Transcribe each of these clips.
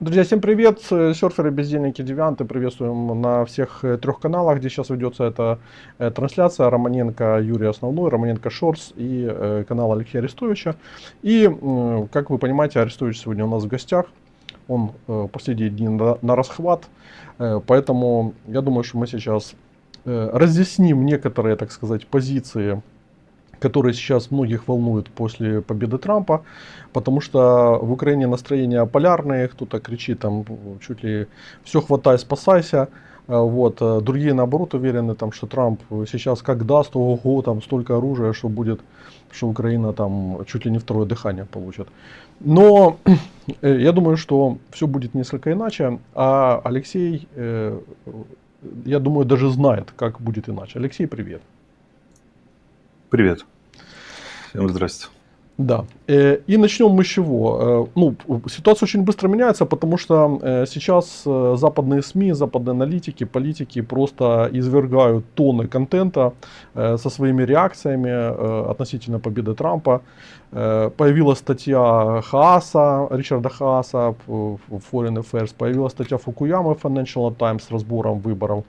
Друзья, всем привет! Серферы, бездельники, девианты. Приветствуем на всех трех каналах, где сейчас ведется эта трансляция. Романенко Юрий Основной, Романенко Шорс и канал Алексея Арестовича. И, как вы понимаете, Арестович сегодня у нас в гостях. Он последние дни на расхват. Поэтому я думаю, что мы сейчас разъясним некоторые, так сказать, позиции, которые сейчас многих волнуют после победы Трампа, потому что в Украине настроения полярные, кто-то кричит там чуть ли все хватай, спасайся, вот, другие наоборот уверены, там, что Трамп сейчас как даст, ого, там столько оружия, что будет, что Украина там чуть ли не второе дыхание получит. Но я думаю, что все будет несколько иначе, а Алексей, я думаю, даже знает, как будет иначе. Алексей, привет. Привет. Всем здрасте. Да. И начнем мы с чего? Ну, ситуация очень быстро меняется, потому что сейчас западные СМИ, западные аналитики, политики просто извергают тонны контента со своими реакциями относительно победы Трампа. Появилась статья Хааса, Ричарда Хааса в Foreign Affairs, появилась статья Фукуямы в Financial Times с разбором выборов.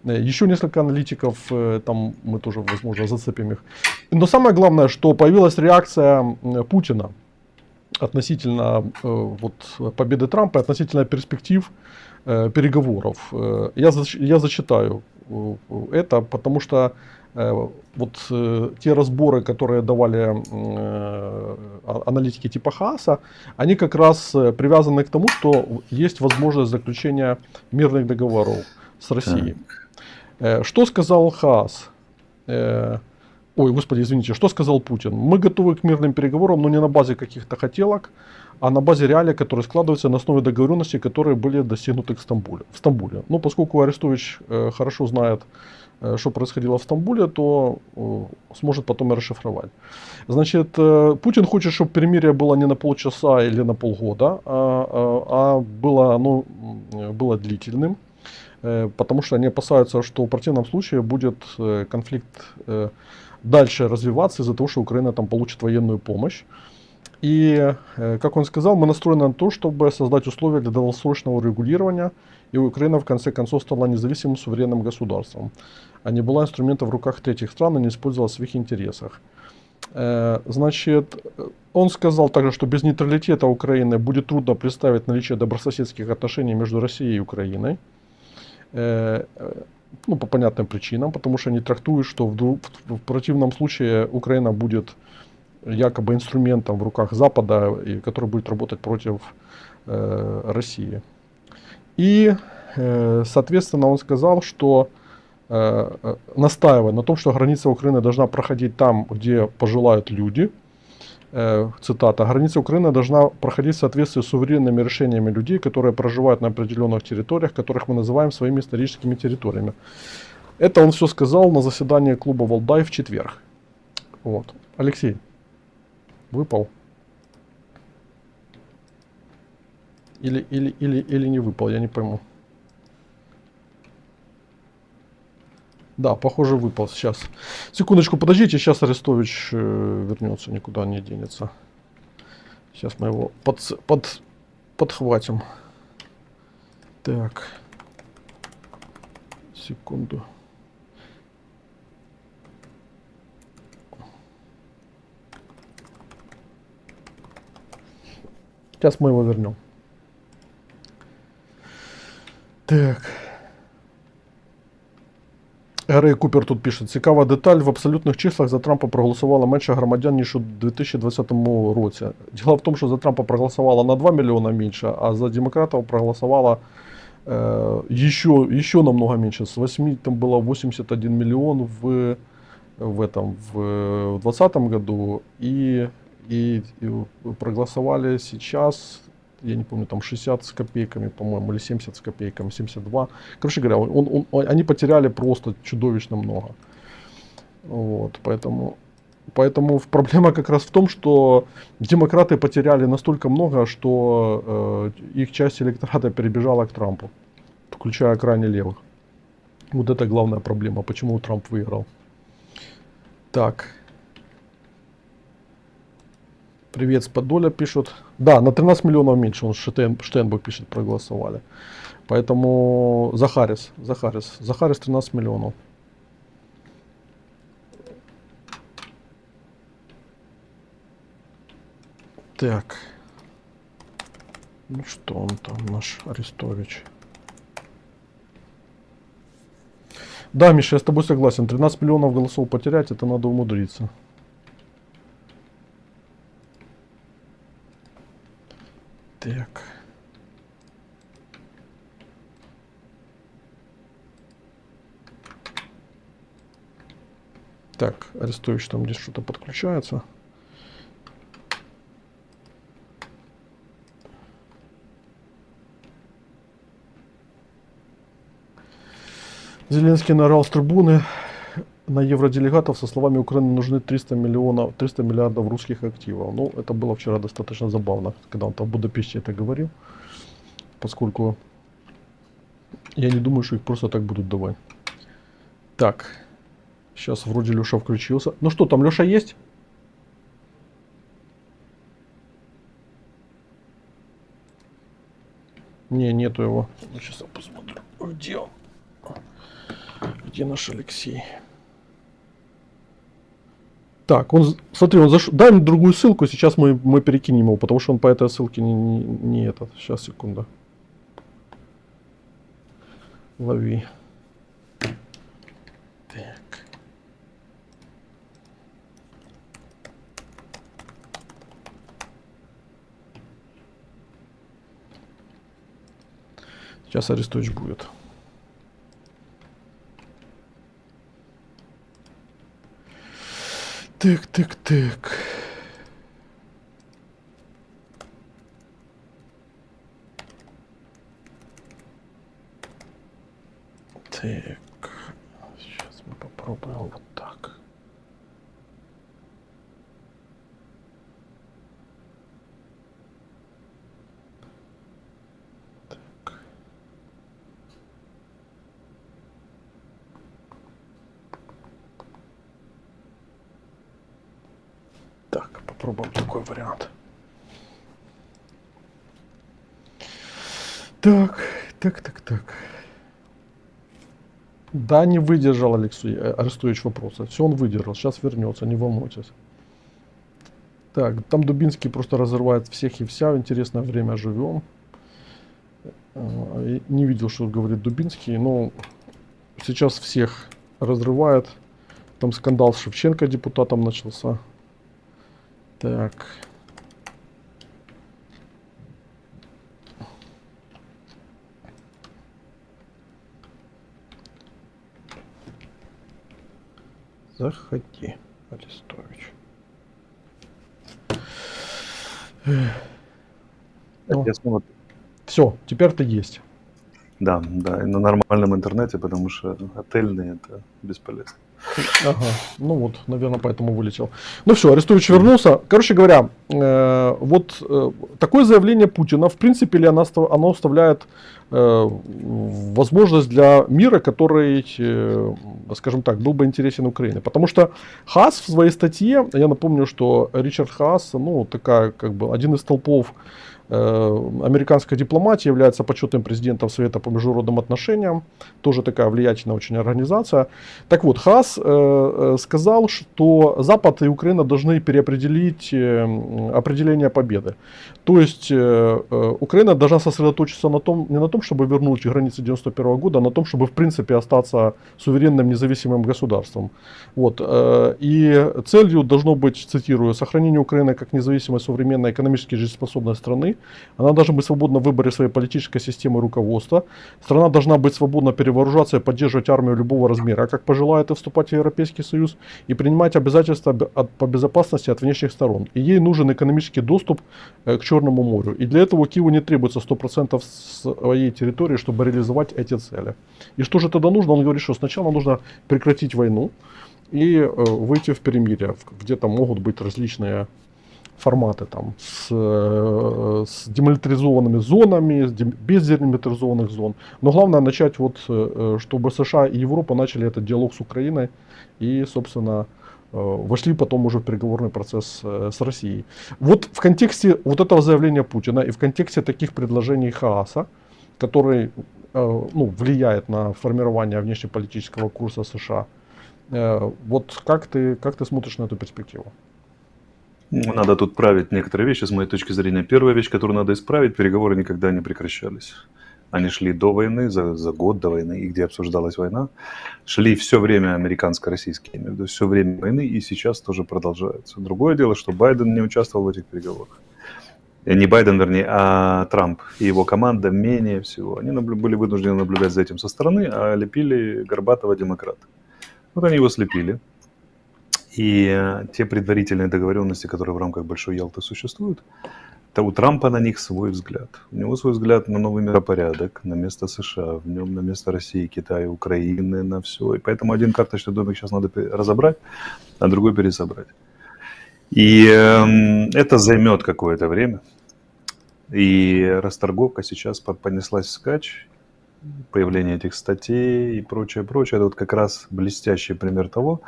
Еще несколько аналитиков, там мы тоже, возможно, зацепим их. Но самое главное, что появилась реакция Путина относительно вот, победы Трампа, относительно перспектив переговоров. Я зачитаю это, потому что вот те разборы, которые давали аналитики типа Хааса, они как раз привязаны к тому, что есть возможность заключения мирных договоров с Россией. Что сказал Хаас? Ой, господи, извините, что сказал Путин? Мы готовы к мирным переговорам, но не на базе каких-то хотелок, а на базе реалий, которые складываются на основе договоренностей, которые были достигнуты в Стамбуле. Ну, поскольку Арестович хорошо знает, что происходило в Стамбуле, то сможет потом и расшифровать. Значит, Путин хочет, чтобы перемирие было не на полчаса или на полгода, а было длительным. Потому что они опасаются, что в противном случае будет конфликт дальше развиваться из-за того, что Украина там получит военную помощь. И, как он сказал, мы настроены на то, чтобы создать условия для долгосрочного урегулирования, и Украина в конце концов стала независимым суверенным государством, а не была инструментом в руках третьих стран и не использовала в своих интересах. Значит, он сказал также, что без нейтралитета Украины будет трудно представить наличие добрососедских отношений между Россией и Украиной. Ну, по понятным причинам, потому что они трактуют, что в противном случае Украина будет якобы инструментом в руках Запада, который будет работать против России. И, соответственно, он сказал, что настаивая на том, что граница Украины должна проходить там, где пожелают люди, цитата, граница Украины должна проходить в соответствии с суверенными решениями людей, которые проживают на определенных территориях, которых мы называем своими историческими территориями. Это он все сказал на заседании клуба Валдай в четверг. Вот. Алексей, выпал? Или не выпал, я не пойму. Да, похоже, выпал сейчас. Секундочку, подождите, сейчас Арестович вернется, никуда не денется. Сейчас мы его подхватим. Так. Секунду. Сейчас мы его вернем. Так. Рей Купер тут пише, цікава деталь, в абсолютних числах за Трампа проголосувало менше громадян, ніж у 2020 році. Діло в тому, що за Трампа проголосувало на 2 мільйона менше, а за демократів проголосувало еще намного меньше. С 8 там было 81 миллион в 2020 году, и проголосовали сейчас, я не помню, там 60 с копейками, по-моему, или 70 с копейками, 72. Короче говоря, они потеряли просто чудовищно много. Вот, поэтому проблема как раз в том, что демократы потеряли настолько много, что их часть электората перебежала к Трампу, включая крайне левых. Вот это главная проблема, почему Трамп выиграл. Так. Привет с Подоля пишут. Да, на 13 миллионов меньше, он Штейнберг пишет, проголосовали. Поэтому Захарис 13 миллионов. Так. Ну что он там, наш Арестович? Да, Миша, я с тобой согласен. 13 миллионов голосов потерять, это надо умудриться. Так. Так, Арестович там здесь что-то подключается. Зеленский наорал с трибуны на евроделегатов со словами: Украине нужны 300 миллиардов русских активов. Ну, это было вчера достаточно забавно, когда он там в Будапеште это говорил, поскольку я не думаю, что их просто так будут давать. Так, сейчас вроде Леша включился. Ну что, там Леша есть? Не, нету его. Сейчас я посмотрю, где он. Где наш Алексей? Так, он, смотри, он зашел. Дай мне другую ссылку, сейчас мы перекинем его, потому что он по этой ссылке не этот. Сейчас, секунду. Лови. Так. Сейчас Арестович будет. Так. Так. Сейчас мы попробуем вот так. Так. Так, попробуем такой вариант. Так. Да, не выдержал Арестович вопроса. Все он выдержал, сейчас вернется, не волнуйтесь. Так, там Дубинский просто разрывает всех и вся. В интересное время живем. Не видел, что говорит Дубинский, но сейчас всех разрывает. Там скандал с Шевченко депутатом начался. Так. Заходи, Арестович. Ну, Я снова... все, теперь ты есть. Да, и на нормальном интернете, потому что отельный это бесполезно. Ага, ну вот, наверное, поэтому вылетел. Ну все, Арестович вернулся. Короче говоря, такое заявление Путина, в принципе ли оно оставляет возможность для мира, который, скажем так, был бы интересен Украине. Потому что Хаас в своей статье, я напомню, что Ричард Хаас, ну, такая, как бы, один из столпов американской дипломатии, является почетным президентом Совета по международным отношениям, тоже такая влиятельная очень организация. Так вот, Хаас сказал, что Запад и Украина должны переопределить определение победы. То есть Украина должна сосредоточиться не на том, чтобы вернуть границы 91 года, а на том, чтобы в принципе остаться суверенным независимым государством. Вот. И целью должно быть, цитирую, сохранение Украины как независимой, современной, экономически жизнеспособной страны. Она должна быть свободна в выборе своей политической системы и руководства. Страна должна быть свободна перевооружаться и поддерживать армию любого размера, как пожелает, и вступать в Европейский Союз, и принимать обязательства по безопасности от внешних сторон. И ей нужен экономический доступ к Черному морю. И для этого Киеву не требуется 100% своей территории, чтобы реализовать эти цели. И что же тогда нужно? Он говорит, что сначала нужно прекратить войну и выйти в перемирие, где там могут быть различные форматы там с демилитаризованными зонами, без демилитаризованных зон. Но главное начать вот, чтобы США и Европа начали этот диалог с Украиной и, собственно, вошли потом уже в переговорный процесс с Россией. Вот в контексте вот этого заявления Путина и в контексте таких предложений Хааса, который ну, влияет на формирование внешнеполитического курса США, вот как ты смотришь на эту перспективу? Ну, надо тут править некоторые вещи, с моей точки зрения. Первая вещь, которую надо исправить, переговоры никогда не прекращались. Они шли до войны, за год до войны, и где обсуждалась война. Шли все время американско-российские, я имею в виду, все время войны, и сейчас тоже продолжаются. Другое дело, что Байден не участвовал в этих переговорах. Не Байден, вернее, а Трамп и его команда менее всего. Они были вынуждены наблюдать за этим со стороны, а лепили горбатого демократа. Вот они его слепили. И те предварительные договоренности, которые в рамках Большой Ялты существуют, то у Трампа на них свой взгляд. У него свой взгляд на новый миропорядок, на место США, в нем на место России, Китая, Украины, на все. И поэтому один карточный домик сейчас надо разобрать, а другой пересобрать. И это займет какое-то время. И расторговка сейчас понеслась вскачь. Появление этих статей и прочее. Это вот как раз блестящий пример того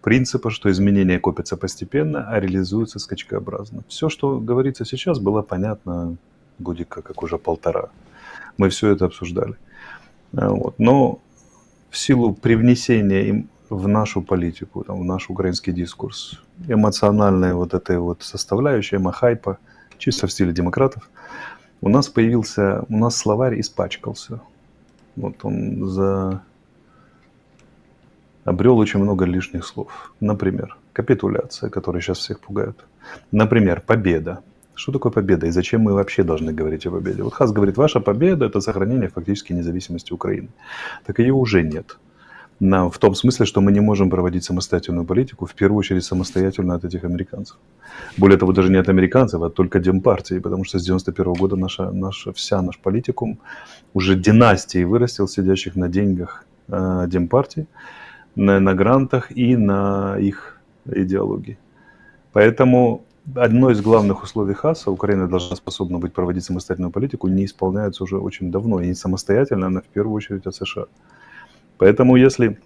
принципа, что изменения копятся постепенно, а реализуются скачкообразно. Все, что говорится сейчас, было понятно годика как уже 1,5. Мы все это обсуждали. Вот. Но в силу привнесения им в нашу политику, в наш украинский дискурс, эмоциональной вот этой вот составляющей, хайпа, чисто в стиле демократов, у нас словарь испачкался. Вот он обрел очень много лишних слов. Например, капитуляция, которая сейчас всех пугает. Например, победа. Что такое победа и зачем мы вообще должны говорить о победе? Вот Хас говорит, ваша победа – это сохранение фактически независимости Украины. Так ее уже нет. В том смысле, что мы не можем проводить самостоятельную политику, в первую очередь самостоятельно от этих американцев. Более того, даже не от американцев, а только Демпартии, потому что с 91 года наш политикум уже династией вырастил сидящих на деньгах Демпартии, на грантах и на их идеологии. Поэтому одно из главных условий Хаса, Украина должна способна быть проводить самостоятельную политику, не исполняется уже очень давно. И не самостоятельно, она в первую очередь от США. Поэтому если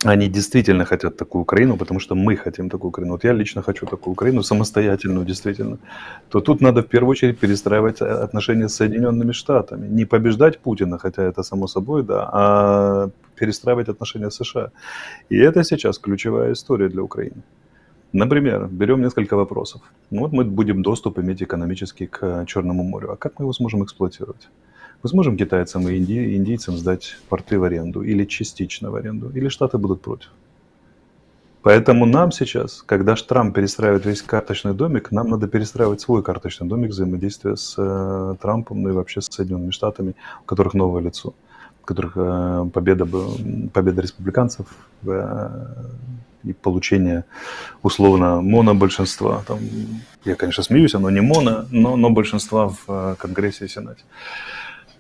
они действительно хотят такую Украину, потому что мы хотим такую Украину, вот я лично хочу такую Украину, самостоятельную действительно, то тут надо в первую очередь перестраивать отношения с Соединенными Штатами. Не побеждать Путина, хотя это само собой, да, а перестраивать отношения с США. И это сейчас ключевая история для Украины. Например, берем несколько вопросов. Вот мы будем доступ иметь экономический к Черному морю. А как мы его сможем эксплуатировать? Мы сможем китайцам и индийцам сдать порты в аренду или частично в аренду? Или Штаты будут против? Поэтому нам сейчас, когда Трамп перестраивает весь карточный домик, нам надо перестраивать свой карточный домик взаимодействия с Трампом, ну и вообще с Соединенными Штатами, у которых новое лицо, у которых победа республиканцев и получение условно монобольшинства. Там, я, конечно, смеюсь, оно не моно, но большинства в Конгрессе и Сенате.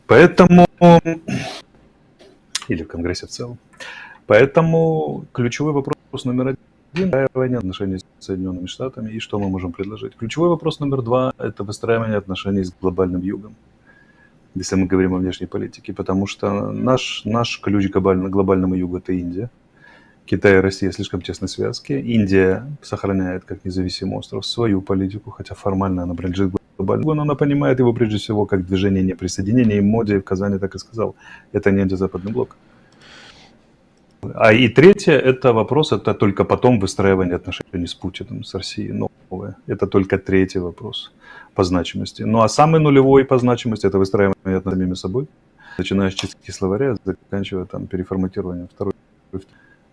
Поэтому, или в Конгрессе в целом. Поэтому ключевой вопрос номер 1 – выстраивание отношений с Соединенными Штатами и что мы можем предложить. Ключевой вопрос номер 2 – это выстраивание отношений с глобальным югом, если мы говорим о внешней политике, потому что наш ключ к глобальному югу – это Индия. Китай и Россия слишком тесной связки. Индия сохраняет как независимый остров свою политику, хотя формально она принадлежит глобальному, но она понимает его прежде всего как движение неприсоединения. И Моди в Казани так и сказал, это не антизападный блок. И третье, это вопрос, это только потом выстраивание отношений с Путиным, с Россией новое. Это только третий вопрос по значимости. Ну а самый нулевой по значимости – это выстраивание отношений с самими собой, начиная с чистки словаря, заканчивая переформатированием второй.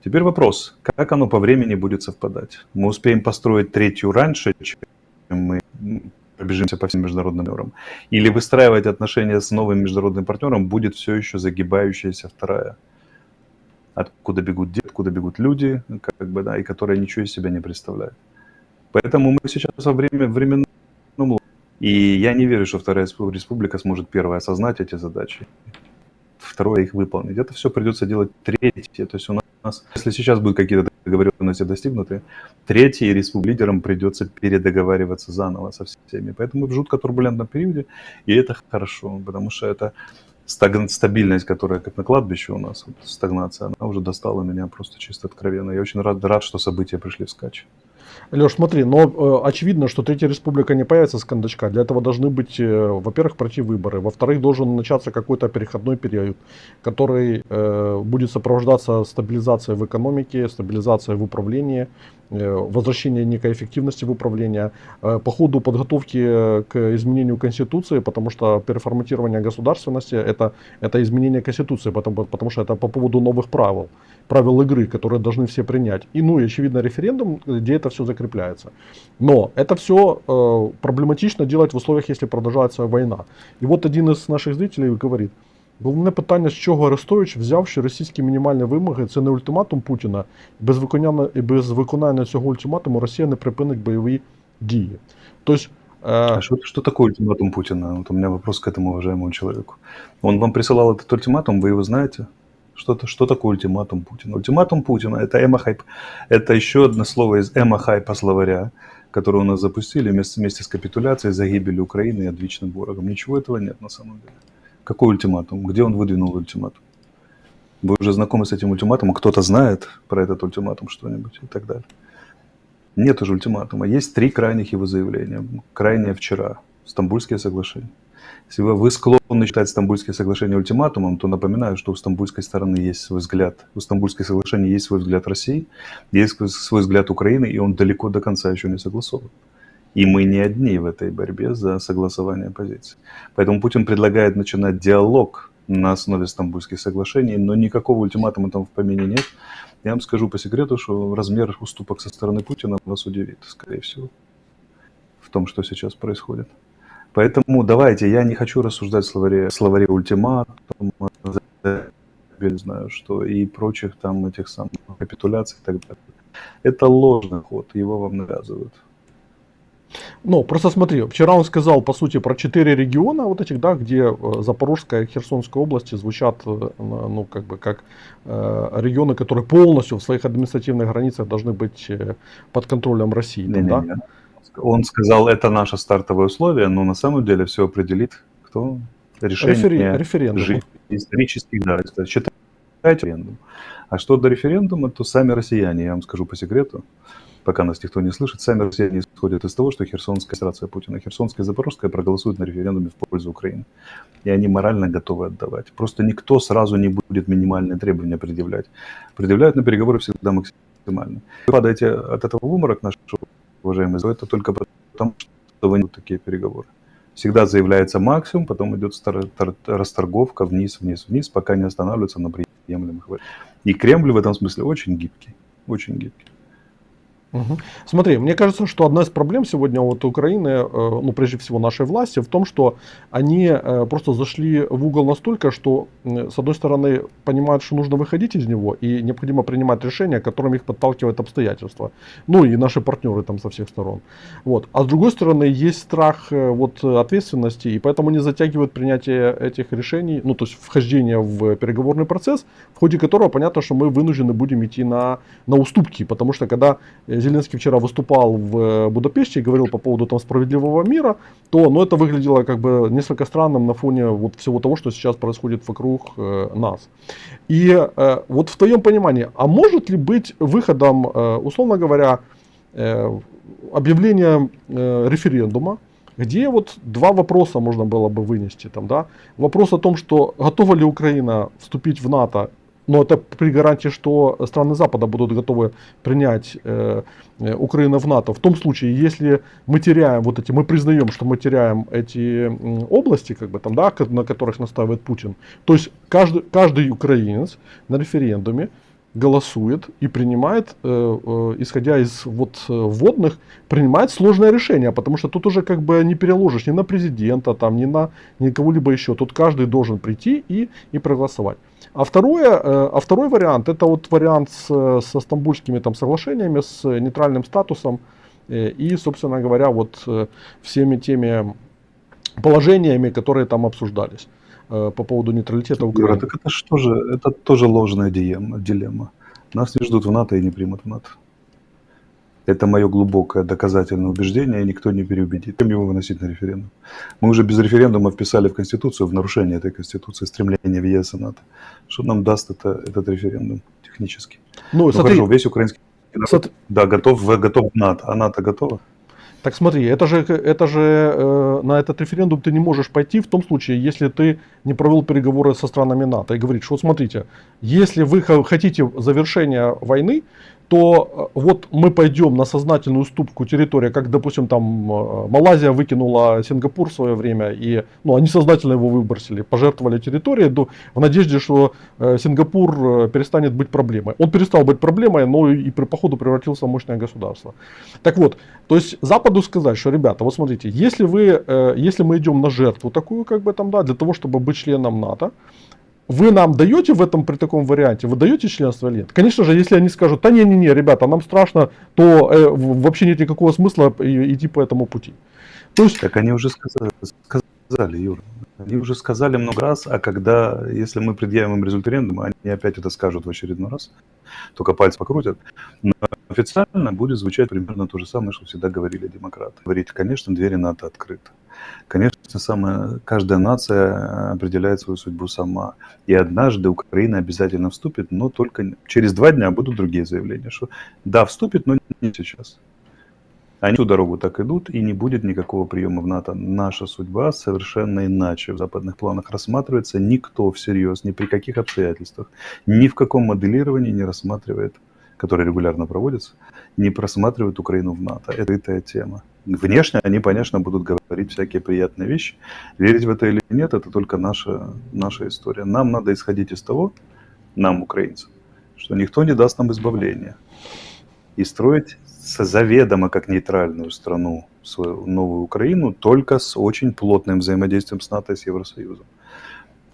Теперь вопрос, как оно по времени будет совпадать? Мы успеем построить третью раньше, чем мы пробежимся по всем международным партнерам? Или выстраивать отношения с новым международным партнером будет все еще загибающаяся вторая? Откуда бегут дети, откуда бегут люди, и которые ничего из себя не представляют. Поэтому мы сейчас во временном ломе. И я не верю, что Вторая Республика сможет первая осознать эти задачи, второе их выполнить. Это все придется делать третье. То есть у нас, если сейчас будут какие-то договоренности достигнуты, третьей лидерам придется передоговариваться заново со всеми. Поэтому мы в жутко турбулентном периоде, и это хорошо, потому что это стабильность, которая как на кладбище у нас, вот, стагнация, она уже достала меня просто чисто откровенно. Я очень рад, что события пришли вскачь. Леш, смотри, но очевидно, что Третья Республика не появится с кондачка. Для этого должны быть, во-первых, пройти выборы. Во-вторых, должен начаться какой-то переходной период, который будет сопровождаться стабилизацией в экономике, стабилизацией в управлении, возвращение некой эффективности в управлении, по ходу подготовки к изменению Конституции, потому что переформатирование государственности это изменение Конституции, потому что это по поводу новых правил игры, которые должны все принять. И, ну, и очевидно, референдум, где это все закрепляется. Но это все проблематично делать в условиях, если продовжується війна. І от один із наших зрителів говорить: головне питання, з чого Арестович, взявши російські мінімальні вимоги, це не ультиматум Путіна. Без виконання цього ультиматуму Росія не припинить бойові дії. Тобто, А что такое ультиматум Путина? Вот у меня вопрос к этому уважаемому человеку. Он вам присылал этот ультиматум, вы его знаете? Что такое ультиматум Путина? Ультиматум Путина – это эмо-хайп. Это еще одно слово из эмо-хайпа словаря, которое у нас запустили вместе с капитуляцией, загибелью Украины и одвичным ворогом. Ничего этого нет на самом деле. Какой ультиматум? Где он выдвинул ультиматум? Вы уже знакомы с этим ультиматумом? Кто-то знает про этот ультиматум что-нибудь и так далее? Нет уже ультиматума. Есть 3 крайних его заявления. Крайнее вчера. Стамбульские соглашения. Если вы склонны считать Стамбульские соглашения ультиматумом, то напоминаю, что у стамбульской стороны есть свой взгляд. У Стамбульских соглашений есть свой взгляд России, есть свой взгляд Украины, и он далеко до конца еще не согласован. И мы не одни в этой борьбе за согласование позиций. Поэтому Путин предлагает начинать диалог на основе Стамбульских соглашений, но никакого ультиматума там в помине нет. Я вам скажу по секрету, что размер уступок со стороны Путина вас удивит, скорее всего, в том, что сейчас происходит. Поэтому давайте, я не хочу рассуждать в словаре ультиматум, не знаю, что и прочих там этих самых капитуляций и так далее. Это ложный ход, его вам навязывают. ну, просто смотри, вчера он сказал, по сути, про 4 региона вот этих, да, где Запорожская и Херсонская области звучат, ну, как бы, как регионы, которые полностью в своих административных границах должны быть под контролем России. Там, да? Он сказал, это наше стартовое условие, но на самом деле все определит кто? Решение референдум. Исторических, да, считайте референдум. А что до референдума, то сами россияне, я вам скажу по секрету, пока нас никто не слышит, сами россияне исходят из того, что Херсонская администрация Путина, Херсонская и Запорожская проголосуют на референдуме в пользу Украины. И они морально готовы отдавать. Просто никто сразу не будет минимальные требования предъявлять. Предъявляют на переговоры всегда максимально. Вы падаете от этого в обморок, наши уважаемые, это только потому, что вы не такие переговоры. Всегда заявляется максимум, потом идет расторговка вниз, пока не останавливается на приемлемых вариантах. И Кремль в этом смысле очень гибкий, очень гибкий. Угу. Смотри, мне кажется, что одна из проблем сегодня вот Украины, ну прежде всего нашей власти, в том, что они просто зашли в угол настолько, что с одной стороны понимают, что нужно выходить из него и необходимо принимать решения, которым их подталкивают обстоятельства, ну и наши партнеры там со всех сторон. Вот. А с другой стороны есть страх вот ответственности, и поэтому они затягивают принятие этих решений, ну то есть вхождение в переговорный процесс, в ходе которого понятно, что мы вынуждены будем идти на уступки, потому что когда Зеленский вчера выступал в Будапеште и говорил по поводу там справедливого мира, то ну, это выглядело как бы несколько странным на фоне вот всего того, что сейчас происходит вокруг нас. И вот в твоем понимании, а может ли быть выходом, условно говоря, объявление референдума, где вот 2 вопроса можно было бы вынести там, да? Вопрос о том, что готова ли Украина вступить в НАТО, но это при гарантии, что страны Запада будут готовы принять Украину в НАТО. В том случае, если мы теряем вот эти, мы признаем, что мы теряем эти области, как бы там, да, на которых настаивает Путин. То есть каждый украинец на референдуме голосует и принимает, исходя из вот вводных, принимает сложное решение, потому что тут уже как бы не переложишь ни на президента, там, ни на кого-либо еще. Тут каждый должен прийти и проголосовать. А второй вариант, это вот вариант со стамбульскими там соглашениями, с нейтральным статусом и, собственно говоря, вот всеми теми положениями, которые там обсуждались по поводу нейтралитета Украины. Юра, так это тоже ложная дилемма. Нас не ждут в НАТО и не примут в НАТО. Это мое глубокое доказательное убеждение, и никто не переубедит. Чем его выносить на референдум? Мы уже без референдума вписали в Конституцию, в нарушение этой Конституции, стремление в ЕС и НАТО. Что нам даст этот референдум технически? Ну, Ну смотри, хорошо, весь украинский народ, смотри, да, готов в НАТО, а НАТО готово? так смотри, это же на этот референдум ты не можешь пойти в том случае, если ты не провел переговоры со странами НАТО и говоришь, вот смотрите, если вы хотите завершения войны, то вот мы пойдем на сознательную уступку территории, как, допустим, там Малайзия выкинула Сингапур в свое время, и ну, они сознательно его выбросили, пожертвовали территорией в надежде, что Сингапур перестанет быть проблемой. Он перестал быть проблемой, но и по ходу превратился в мощное государство. Так вот, то есть Западу сказать, что, ребята, вот смотрите, если мы идем на жертву такую, как бы там, да, для того, чтобы быть членом НАТО, вы нам даете при таком варианте, вы даете членство или нет? Конечно же, если они скажут, да не, ребята, нам страшно, то вообще нет никакого смысла идти по этому пути. То есть... Так они уже сказали, Юра. Они уже сказали много раз, а если мы предъявим им референдум, они опять это скажут в очередной раз, только пальцы покрутят. Но официально будет звучать примерно то же самое, что всегда говорили демократы. Говорить, конечно, двери НАТО открыты. Конечно, каждая нация определяет свою судьбу сама. И однажды Украина обязательно вступит, но только через 2 дня будут другие заявления, что да, вступит, но не сейчас. Они всю дорогу так идут, и не будет никакого приема в НАТО. Наша судьба совершенно иначе в западных планах рассматривается. Никто всерьез, ни при каких обстоятельствах, ни в каком моделировании не рассматривает, которое регулярно проводится, не просматривает Украину в НАТО. Это эта тема. Внешне они, конечно, будут говорить всякие приятные вещи. Верить в это или нет, это только наша история. Нам надо исходить из того, нам, украинцам, что никто не даст нам избавления. И строить заведомо как нейтральную страну свою новую Украину только с очень плотным взаимодействием с НАТО и с Евросоюзом.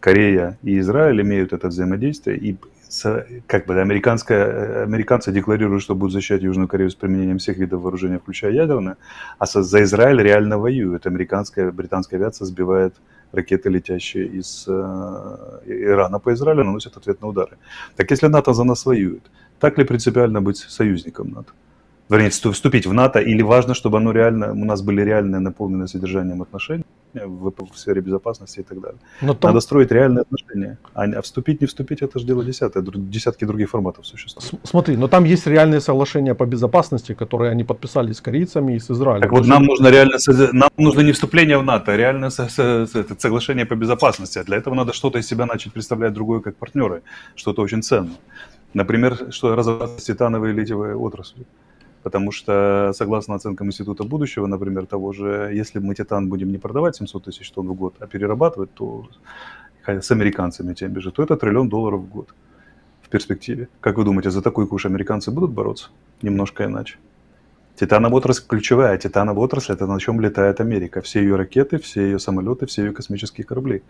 Корея и Израиль имеют это взаимодействие, и американцы декларируют, что будут защищать Южную Корею с применением всех видов вооружения, включая ядерное, а за Израиль реально воюют. Британская авиация сбивает ракеты, летящие из Ирана по Израилю, наносят ответные удары. Так если НАТО за нас воюет, так ли принципиально быть союзником НАТО? Вернее, вступить в НАТО, или важно, чтобы у нас были реальные, наполненные содержанием отношения в сфере безопасности и так далее. Надо строить реальные отношения, а вступить, не вступить, это же дело десятки других форматов существует. Смотри, но там есть реальные соглашения по безопасности, которые они подписали с корейцами и с Израилем. Так вот, нам нужно не вступление в НАТО, а реальное соглашение по безопасности. А для этого надо что-то из себя начать представлять другое, как партнеры, что-то очень ценное. Например, что разобраться с титановой и литиевой отраслью. Потому что, согласно оценкам Института будущего, например, того же, если мы титан будем не продавать 700 тысяч тонн в год, а перерабатывать, то с американцами тем же, то это $1 триллион в год в перспективе. Как вы думаете, за такой куш американцы будут бороться? Немножко иначе. Титановая отрасль ключевая. Титановая отрасль – это на чем летает Америка. Все ее ракеты, все ее самолеты, все ее космические корабли.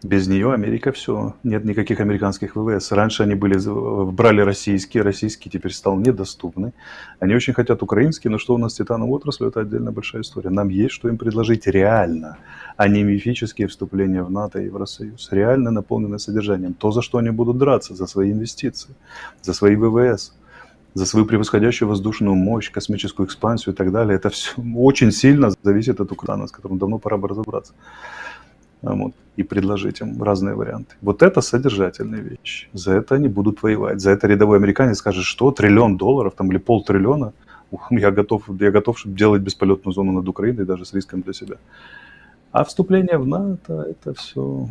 Без нее Америка все. Нет никаких американских ВВС. Раньше они брали российские теперь стал недоступны. Они очень хотят украинские, но что у нас с титановой отраслью, это отдельно большая история. Нам есть что им предложить реально, а не мифические вступления в НАТО и Евросоюз. Реально наполненное содержанием. То, за что они будут драться, за свои инвестиции, за свои ВВС, за свою превосходящую воздушную мощь, космическую экспансию и так далее. Это все очень сильно зависит от Украины, с которым давно пора бы разобраться. Вот, и предложить им разные варианты. Вот это содержательные вещи. За это они будут воевать. За это рядовой американец скажет, что $1 триллион там, или $500 миллиона, я готов делать бесполетную зону над Украиной даже с риском для себя. А вступление в НАТО, это все...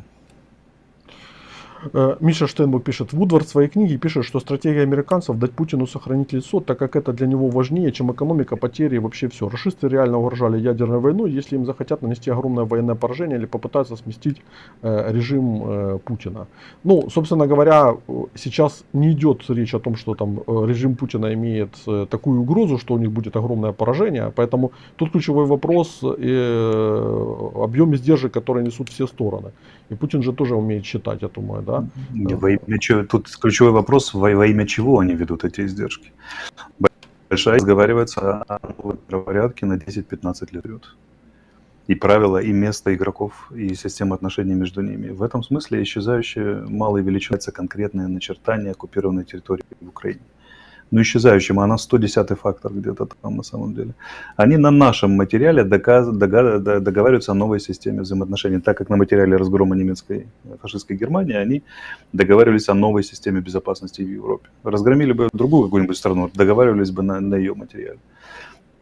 Миша Штейнбург пишет, Вудвард в своей книге пишет, что стратегия американцев дать Путину сохранить лицо, так как это для него важнее, чем экономика, потери и вообще все. Рашисты реально угрожали ядерной войной, если им захотят нанести огромное военное поражение или попытаться сместить режим Путина. Ну, собственно говоря, сейчас не идет речь о том, что там режим Путина имеет такую угрозу, что у них будет огромное поражение, поэтому тут ключевой вопрос объем издержек, которые несут все стороны. И Путин же тоже умеет считать, я думаю, да? Тут ключевой вопрос, во имя чего они ведут эти издержки. Большая разговаривается о новом порядке на 10-15 лет вперед. И правила, и место игроков, и система отношений между ними. В этом смысле исчезающие малой величины конкретные начертания оккупированной территории в Украине. ну, исчезающим, а она 110-й фактор где-то там на самом деле. Они на нашем материале договариваются о новой системе взаимоотношений, так как на материале разгрома немецкой фашистской Германии они договаривались о новой системе безопасности в Европе. Разгромили бы другую какую-нибудь страну, договаривались бы на ее материале.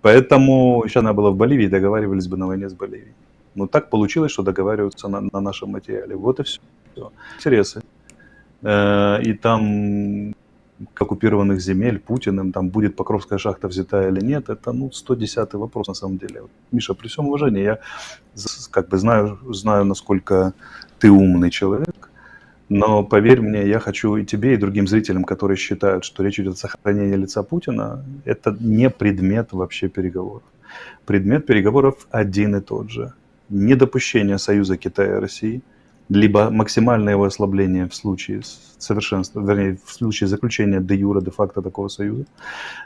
Поэтому еще она была в Боливии, договаривались бы на войне с Боливией. Но так получилось, что договариваются на нашем материале. Вот и все. Интересы. И там оккупированных земель Путиным, там будет Покровская шахта взята или нет, это 110-й вопрос на самом деле. Миша, при всем уважении, я как бы знаю, насколько ты умный человек, но поверь мне, я хочу и тебе, и другим зрителям, которые считают, что речь идет о сохранении лица Путина, это не предмет вообще переговоров. Предмет переговоров один и тот же. Недопущение союза Китая и России, либо максимальное его ослабление в случае совершенства, вернее, в случае заключения де юре, де факто такого союза,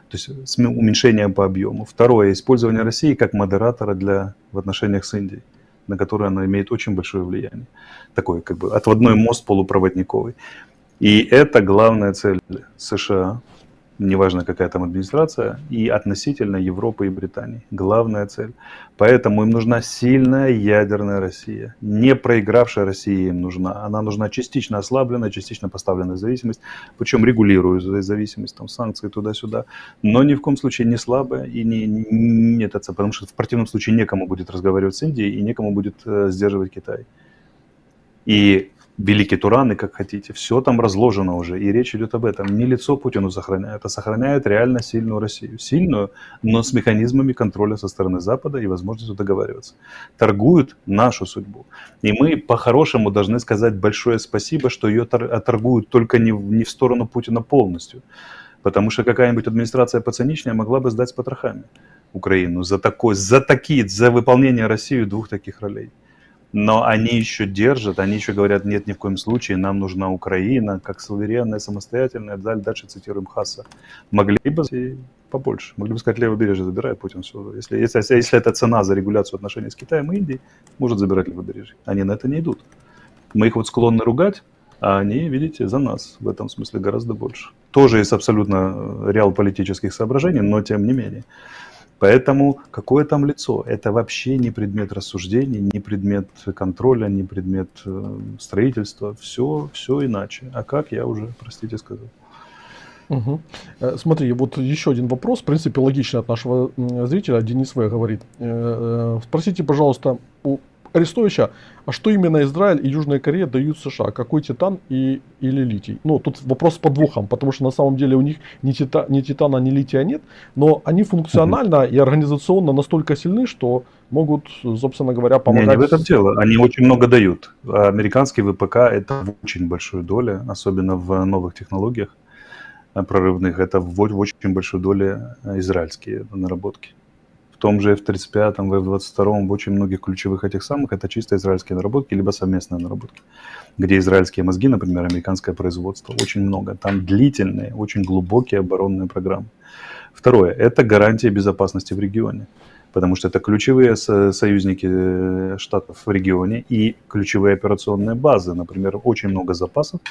то есть уменьшение по объему. Второе, использование России как модератора в отношениях с Индией, на которую она имеет очень большое влияние. Такой как бы отводной мост полупроводниковый. И это главная цель США, неважно какая там администрация, и относительно Европы и Британии. Главная цель. Поэтому им нужна сильная ядерная Россия. Не проигравшая Россия им нужна. Она нужна частично ослабленная, частично поставленная в зависимость, причем регулируя зависимость, там, санкции туда-сюда, но ни в коем случае не слабая, и не потому что в противном случае некому будет разговаривать с Индией, и некому будет сдерживать Китай. И Великий Туран, и как хотите, все там разложено уже, и речь идет об этом. Не лицо Путину сохраняет, а сохраняет реально сильную Россию. Сильную, но с механизмами контроля со стороны Запада и возможностью договариваться. Торгуют нашу судьбу. И мы по-хорошему должны сказать большое спасибо, что ее торгуют только не в сторону Путина полностью. Потому что какая-нибудь администрация поциничнее могла бы сдать с потрохами Украину за выполнение России двух таких ролей. Но они еще держат, они еще говорят, нет, ни в коем случае, нам нужна Украина, как суверенная, самостоятельная, дальше цитируем Хасса. Могли бы и побольше, могли бы сказать, левобережье забирает Путин все. Если это цена за регуляцию отношений с Китаем и Индией, может забирать левобережье. Они на это не идут. Мы их вот склонны ругать, а они, видите, за нас в этом смысле гораздо больше. Тоже есть абсолютно реал-политических соображений, но тем не менее. Поэтому какое там лицо? Это вообще не предмет рассуждений, не предмет контроля, не предмет строительства. Все иначе. А как, я уже, простите, сказал. Угу. Смотри, вот еще один вопрос, в принципе, логичный от нашего зрителя. Денис В. говорит. Спросите, пожалуйста, у Арестовича, а что именно Израиль и Южная Корея дают США? Какой титан или литий? Ну, тут вопрос с подвохом, потому что на самом деле у них ни титана, ни лития нет, но они функционально и организационно настолько сильны, что могут, собственно говоря, помогать. Не в этом дело. Они очень много дают. Американский ВПК – это в очень большой доле, особенно в новых технологиях прорывных, это в очень большой доле израильские наработки. В том же F-35, в F-22, в очень многих ключевых этих самых, это чисто израильские наработки, либо совместные наработки, где израильские мозги, например, американское производство, очень много. Там длительные, очень глубокие оборонные программы. Второе, это гарантия безопасности в регионе, потому что это ключевые союзники Штатов в регионе и ключевые операционные базы. Например, очень много запасов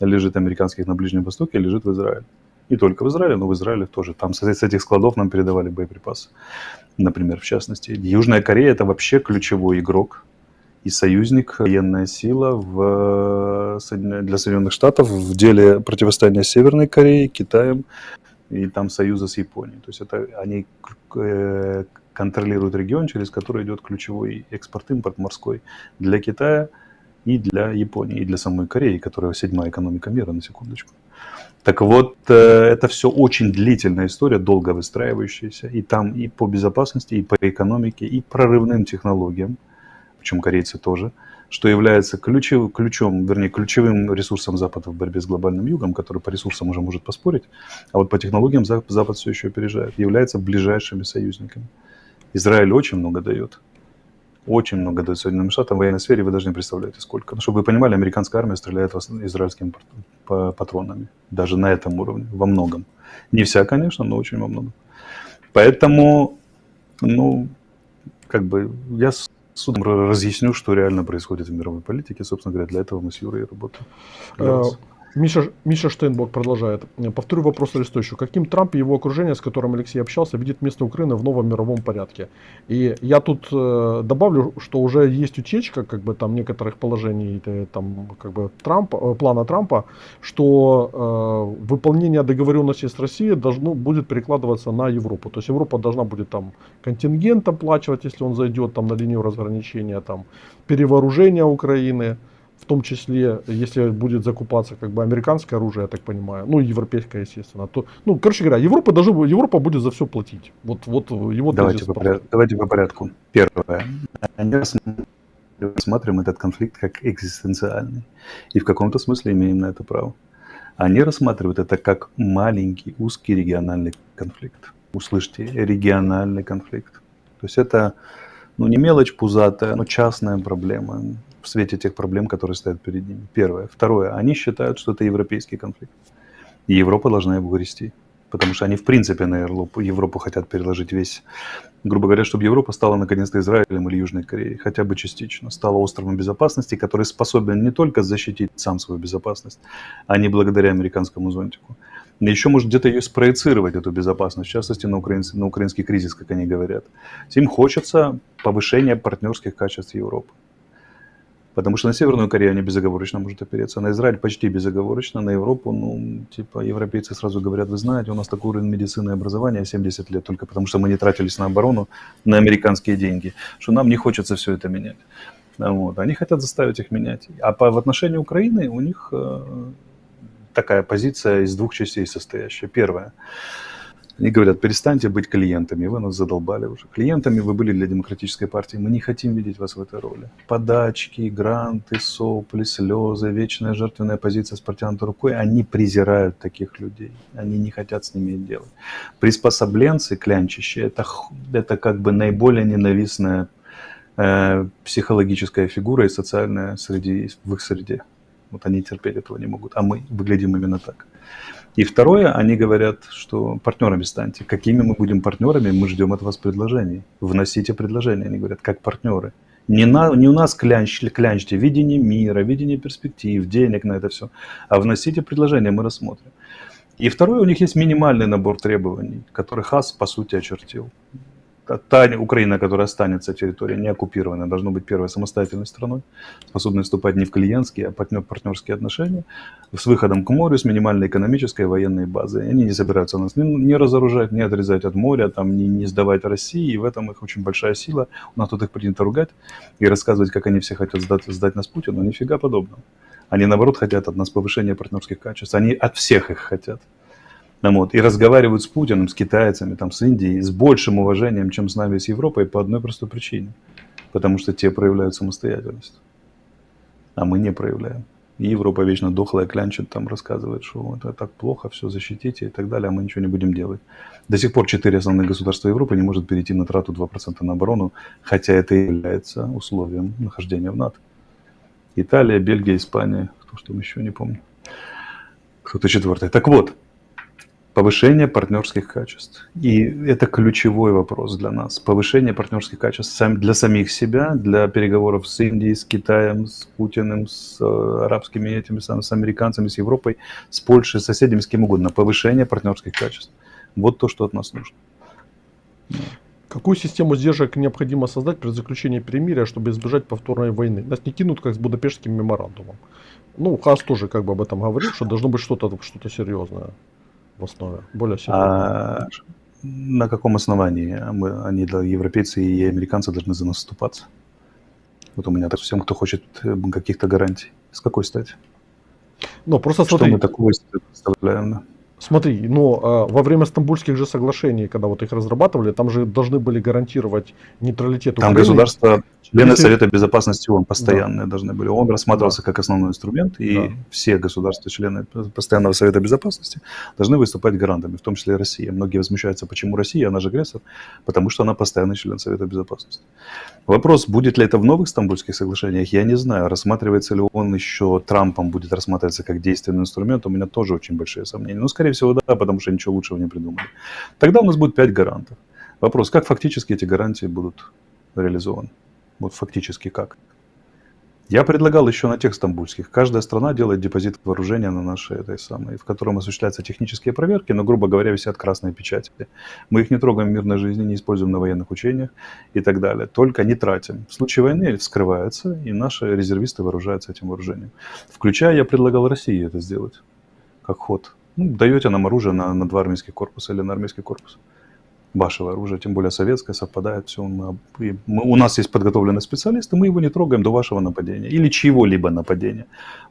лежит американских на Ближнем Востоке, лежит в Израиле. Не только в Израиле, но в Израиле тоже. Там с этих складов нам передавали боеприпасы. Например, в частности. Южная Корея – это вообще ключевой игрок и союзник, военная сила для Соединенных Штатов в деле противостояния Северной Корее, Китаем и там союза с Японией. То есть это они контролируют регион, через который идет ключевой экспорт-импорт морской для Китая и для Японии, и для самой Кореи, которая 7-я экономика мира, на секундочку. Так вот, это все очень длительная история, долго выстраивающаяся, и там и по безопасности, и по экономике, и прорывным технологиям, причем корейцы тоже, что является ключевым ресурсом Запада в борьбе с глобальным югом, который по ресурсам уже может поспорить, а вот по технологиям Запад все еще опережает, является ближайшими союзниками. Израиль очень много дает. Очень много дает Соединенным Штатам в военной сфере, вы даже не представляете сколько. Ну, чтобы вы понимали, американская армия стреляет израильскими патронами. Даже на этом уровне, во многом. Не вся, конечно, но очень во многом. Поэтому, я с судом разъясню, что реально происходит в мировой политике. Собственно говоря, для этого мы с Юрой работаем. Миша Штейнбок продолжает. Повторю вопрос Арестовичу. Каким Трамп и его окружение, с которым Алексей общался, видит место Украины в новом мировом порядке? И я тут добавлю, что уже есть утечка, как бы там некоторых положений там, как бы плана Трампа, что выполнение договоренности с Россией будет перекладываться на Европу. То есть Европа должна будет там контингент оплачивать, если он зайдет там на линию разграничения, там перевооружение Украины. В том числе, если будет закупаться как бы американское оружие, я так понимаю, ну и европейское, естественно, то, ну, короче говоря, Европа будет за все платить. Вот его тезис. Давайте по порядку. Первое. Они рассматриваем этот конфликт как экзистенциальный. И в каком-то смысле имеем на это право. Они рассматривают это как маленький, узкий региональный конфликт. Услышьте, региональный конфликт. То есть это, ну, не мелочь пузатая, но частная проблема в свете тех проблем, которые стоят перед ними. Первое. Второе. Они считают, что это европейский конфликт. И Европа должна его грести. Потому что они, в принципе, на Европу хотят переложить весь, грубо говоря, чтобы Европа стала наконец-то Израилем или Южной Кореей, хотя бы частично, стала островом безопасности, который способен не только защитить сам свою безопасность, а не благодаря американскому зонтику, но еще может где-то ее спроецировать, эту безопасность, в частности, на украинский кризис, как они говорят. Им хочется повышения партнерских качеств Европы. Потому что на Северную Корею они безоговорочно могут опереться, на Израиль почти безоговорочно, на Европу, ну, типа, европейцы сразу говорят, вы знаете, у нас такой уровень медицины и образования 70 лет, только потому что мы не тратились на оборону, на американские деньги, что нам не хочется все это менять. Вот. Они хотят заставить их менять. А в отношении Украины у них такая позиция из двух частей состоящая. Первая. Они говорят, перестаньте быть клиентами, вы нас задолбали уже. Клиентами вы были для демократической партии, мы не хотим видеть вас в этой роли. Подачки, гранты, сопли, слезы, вечная жертвенная позиция с протянутой рукой, они презирают таких людей, они не хотят с ними делать. Приспособленцы, клянчащие, это как бы наиболее ненавистная психологическая фигура и социальная в их среде. Вот они терпеть этого не могут, а мы выглядим именно так. И второе, они говорят, что партнерами станьте. Какими мы будем партнерами, мы ждем от вас предложений. Вносите предложения, они говорят, как партнеры. Не у нас клянчьте видение мира, видение перспектив, денег на это все, а вносите предложения, мы рассмотрим. И второе, у них есть минимальный набор требований, который Хас, по сути, очертил. Та Украина, которая останется территорией не оккупированной, должна быть первой самостоятельной страной, способной вступать не в клиентские, а партнерские отношения, с выходом к морю, с минимальной экономической и военной базой. Они не собираются нас не разоружать, не отрезать от моря, там, не сдавать России, и в этом их очень большая сила. У нас тут их принято ругать и рассказывать, как они все хотят сдать нас Путину, но нифига подобного. Они, наоборот, хотят от нас повышения партнерских качеств, они от всех их хотят. Вот, и разговаривают с Путиным, с китайцами, там, с Индией, с большим уважением, чем с нами, с Европой, по одной простой причине. Потому что те проявляют самостоятельность, а мы не проявляем. И Европа вечно дохлая, клянчит, там рассказывает, что это так плохо, все защитите и так далее, а мы ничего не будем делать. До сих пор 4 основных государства Европы не может перейти на трату 2% на оборону, хотя это и является условием нахождения в НАТО. Италия, Бельгия, Испания, кто что еще, не помню. Кто-то четвертый. Так вот. Повышение партнерских качеств. И это ключевой вопрос для нас. Повышение партнерских качеств для самих себя, для переговоров с Индией, с Китаем, с Путиным, с арабскими этими, с американцами, с Европой, с Польшей, с соседями, с кем угодно. Повышение партнерских качеств. Вот то, что от нас нужно. Какую систему сдержек необходимо создать при заключении перемирия, чтобы избежать повторной войны? Нас не кинут, как с Будапештским меморандумом. Ну, Хаас тоже как бы об этом говорил, что должно быть что-то серьезное в основе, более серьезное. На каком основании они, европейцы и американцы, должны за нас вступаться? Вот у меня так всем, кто хочет каких-то гарантий. С какой стати? Ну, просто что смотри. Мы такого представляем, да? Смотри, но во время Стамбульских же соглашений, когда вот их разрабатывали, там же должны были гарантировать нейтралитет Украины. Там государства, члены Совета Безопасности ООН постоянные должны были. ООН рассматривался как основной инструмент, и все государства, члены постоянного Совета Безопасности, должны выступать гарантами, в том числе и Россия. Многие возмущаются, почему Россия, она же агрессор, потому что она постоянный член Совета Безопасности. Вопрос, будет ли это в новых Стамбульских соглашениях, я не знаю. Рассматривается ли он еще Трампом, будет рассматриваться как действенный инструмент, у меня тоже очень большие сомнения. Но, скорее всего, да, потому что ничего лучшего не придумали. Тогда у нас будет 5 гарантов. Вопрос, как фактически эти гарантии будут реализованы? Вот фактически как? Я предлагал еще на тех стамбульских. Каждая страна делает депозит вооружения на нашей этой самой, в котором осуществляются технические проверки, но, грубо говоря, висят красные печати. Мы их не трогаем в мирной жизни, не используем на военных учениях и так далее. Только не тратим. В случае войны вскрывается, и наши резервисты вооружаются этим вооружением. Включая, я предлагал России это сделать, как ход. Даете нам оружие на 2 армейских корпуса или на армейский корпус. Ваше оружие, тем более советское, совпадает все. У нас есть подготовленные специалисты, мы его не трогаем до вашего нападения или чьего-либо нападения.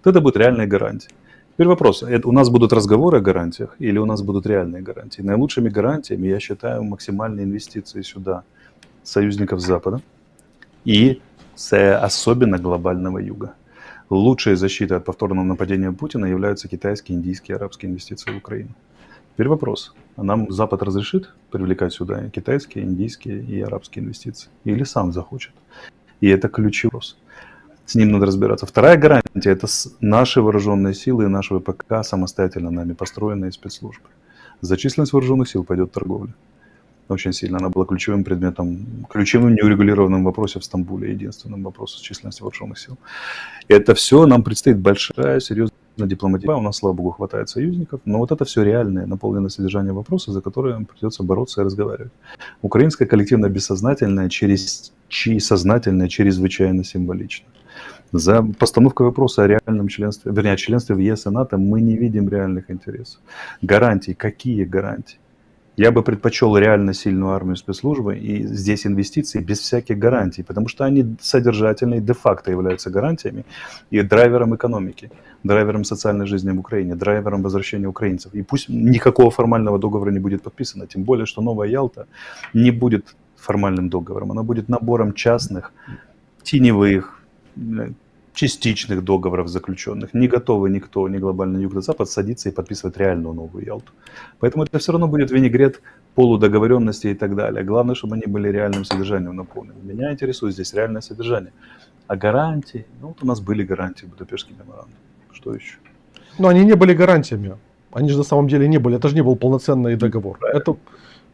Вот это будут реальные гарантии. Теперь вопрос, у нас будут разговоры о гарантиях или у нас будут реальные гарантии? Наилучшими гарантиями я считаю максимальные инвестиции сюда союзников Запада и особенно глобального Юга. Лучшей защитой от повторного нападения Путина являются китайские, индийские, арабские инвестиции в Украину. Теперь вопрос. А нам Запад разрешит привлекать сюда китайские, индийские и арабские инвестиции? Или сам захочет? И это ключевой вопрос. С ним надо разбираться. Вторая гарантия – это наши вооруженные силы и наш ВПК, самостоятельно нами построенные спецслужбы. За численность вооруженных сил пойдет торговля. Очень сильно. Она была ключевым предметом, ключевым неурегулированным вопросом в Стамбуле, единственным вопросом численности вооруженных сил. И это все нам предстоит большая, серьезная дипломатия. У нас, слава богу, хватает союзников, но вот это все реальное, наполненное содержание вопроса, за которые придется бороться и разговаривать. Украинское коллективное бессознательное сознательное чрезвычайно символично. За постановкой вопроса о реальном членстве, вернее, о членстве в ЕС и НАТО мы не видим реальных интересов. Гарантии, какие гарантии? Я бы предпочел реально сильную армию спецслужбы и здесь инвестиции без всяких гарантий, потому что они содержательные, де-факто являются гарантиями и драйвером экономики, драйвером социальной жизни в Украине, драйвером возвращения украинцев. И пусть никакого формального договора не будет подписано, тем более, что новая Ялта не будет формальным договором, она будет набором частных, теневых, частичных договоров заключенных. Не готовы никто, ни глобальный юг, ни запад садиться и подписывать реальную новую Ялту. Поэтому это все равно будет винегрет полудоговоренности и так далее. Главное, чтобы они были реальным содержанием наполнены. Меня интересует здесь реальное содержание. А гарантии? Ну, вот у нас были гарантии в Будапештском меморандуме. Что еще? Но они не были гарантиями. Они же на самом деле не были. Это же не был полноценный договор. Это...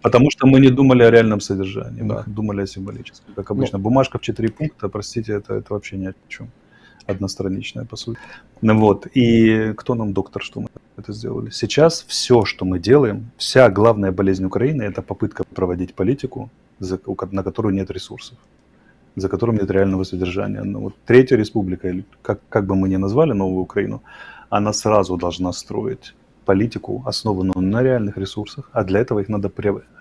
Потому что мы не думали о реальном содержании. Да. Мы думали о символическом. Как обычно, бумажка в 4 пункта, простите, это вообще ни о чем. Одностраничная, по сути. Ну вот. И кто нам доктор, что мы это сделали? Сейчас все, что мы делаем, вся главная болезнь Украины – это попытка проводить политику, на которую нет ресурсов, за которым нет реального содержания. Но вот Третья Республика, или как бы мы ни назвали новую Украину, она сразу должна строить политику, основанную на реальных ресурсах, а для этого их надо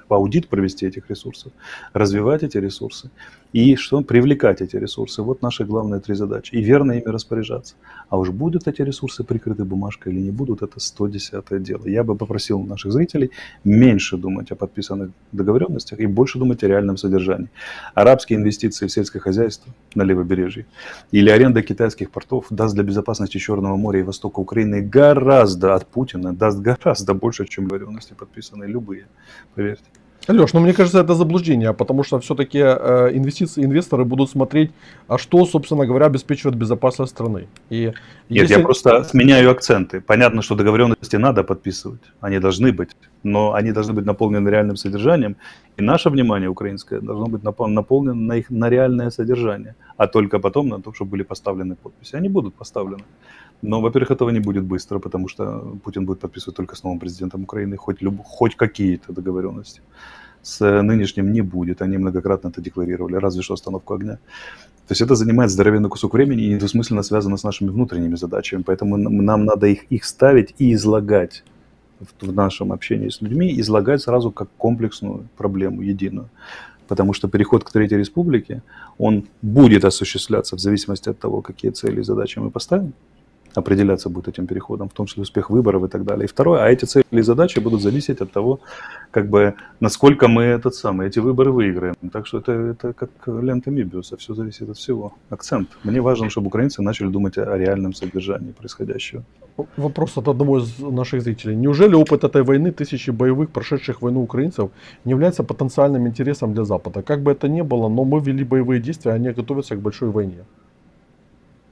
аудит провести этих ресурсов, развивать эти ресурсы и что привлекать эти ресурсы. Вот наши главные 3 задачи. И верно ими распоряжаться. А уж будут эти ресурсы прикрыты бумажкой или не будут, это 110-е дело. Я бы попросил наших зрителей меньше думать о подписанных договоренностях и больше думать о реальном содержании. Арабские инвестиции в сельское хозяйство на левобережье или аренда китайских портов даст для безопасности Черного моря и востока Украины гораздо от Путина, даст гораздо больше, чем договоренности подписанные любые, поверьте. Леш, ну мне кажется, это заблуждение, потому что все-таки инвесторы будут смотреть, а что, собственно говоря, обеспечивает безопасность страны. И Нет, если... я просто сменяю акценты. Понятно, что договоренности надо подписывать, они должны быть, но они должны быть наполнены реальным содержанием, и наше внимание украинское должно быть наполнено на реальное содержание, а только потом на то, чтобы были поставлены подписи. Они будут поставлены. Но, во-первых, этого не будет быстро, потому что Путин будет подписывать только с новым президентом Украины хоть какие-то договоренности. С нынешним не будет, они многократно это декларировали, разве что остановку огня. То есть это занимает здоровенный кусок времени и недвусмысленно связано с нашими внутренними задачами, поэтому нам надо их ставить и излагать в нашем общении с людьми, излагать сразу как комплексную проблему, единую. Потому что переход к Третьей Республике, он будет осуществляться в зависимости от того, какие цели и задачи мы поставим. Определяться будет этим переходом, в том числе успех выборов и так далее. И второе, а эти цели и задачи будут зависеть от того, насколько мы эти выборы выиграем. Так что это как лента Мебиуса, все зависит от всего. Акцент. Мне важно, чтобы украинцы начали думать о реальном содержании происходящего. Вопрос от одного из наших зрителей. Неужели опыт этой войны, тысячи боевых, прошедших войну украинцев, не является потенциальным интересом для Запада? Как бы это ни было, но мы вели боевые действия, они готовятся к большой войне.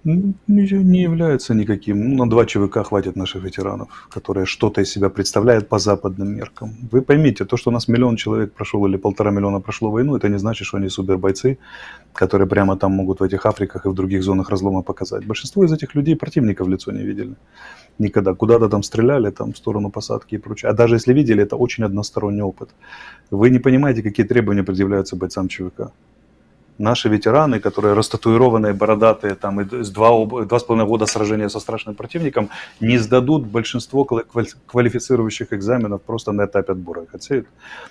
Не является никаким. Ну, на 2 ЧВК хватит наших ветеранов, которые что-то из себя представляют по западным меркам. Вы поймите, то, что у нас 1 000 000 человек прошел или 1,5 миллиона прошло войну, это не значит, что они супербойцы, которые прямо там могут в этих Африках и в других зонах разлома показать. Большинство из этих людей противника в лицо не видели никогда. Куда-то там стреляли, там в сторону посадки и прочее. А даже если видели, это очень односторонний опыт. Вы не понимаете, какие требования предъявляются бойцам ЧВК. Наши ветераны, которые растатуированные, бородатые, там, и с 2,5 года сражения со страшным противником, не сдадут большинство квалифицирующих экзаменов просто на этапе отбора. Их отсеют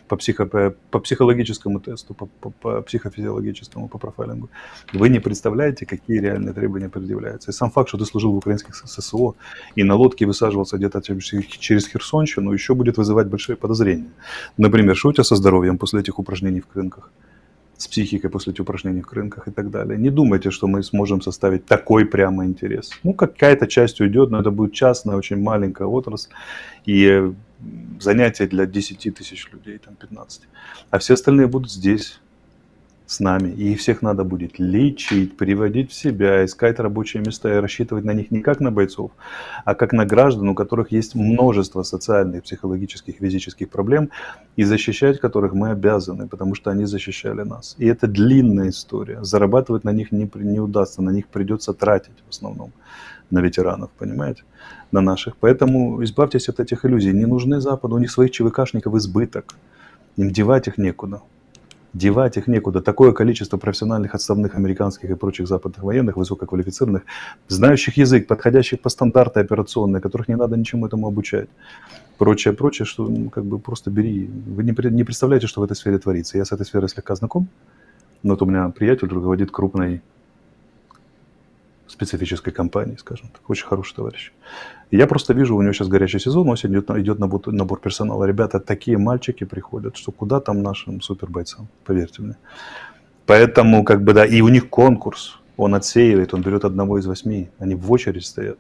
по психологическому тесту, по психофизиологическому, по профайлингу. Вы не представляете, какие реальные требования предъявляются. И сам факт, что ты служил в украинских ССО и на лодке высаживался где-то через Херсонщину, еще будет вызывать большие подозрения. Например, что у тебя со здоровьем после этих упражнений в крынках? С психикой после этих упражнений в крынках и так далее. Не думайте, что мы сможем составить такой прямо интерес. Ну, какая-то часть уйдет, но это будет частная, очень маленькая отрасль и занятия для 10 тысяч людей, там 15. А все остальные будут здесь, с нами. И их всех надо будет лечить, приводить в себя, искать рабочие места и рассчитывать на них не как на бойцов, а как на граждан, у которых есть множество социальных, психологических, физических проблем, и защищать которых мы обязаны, потому что они защищали нас. И это длинная история. Зарабатывать на них не удастся, на них придется тратить в основном, на ветеранов, понимаете, на наших. Поэтому избавьтесь от этих иллюзий. Не нужны Западу, у них своих ЧВКшников избыток. Им девать их некуда. Девать их некуда. Такое количество профессиональных отставных американских и прочих западных военных, высококвалифицированных, знающих язык, подходящих по стандарты операционные, которых не надо ничему этому обучать. Прочее, что как бы просто бери. Вы не представляете, что в этой сфере творится. Я с этой сферой слегка знаком. Но вот у меня приятель руководит крупной специфической компанией, скажем так. Очень хороший товарищ. И я просто вижу, у него сейчас горячий сезон, осень идет набор персонала. Ребята, такие мальчики приходят, что куда там нашим супербойцам, поверьте мне. Поэтому, как бы, да, и у них конкурс. Он отсеивает, он берет 1 из 8. Они в очередь стоят.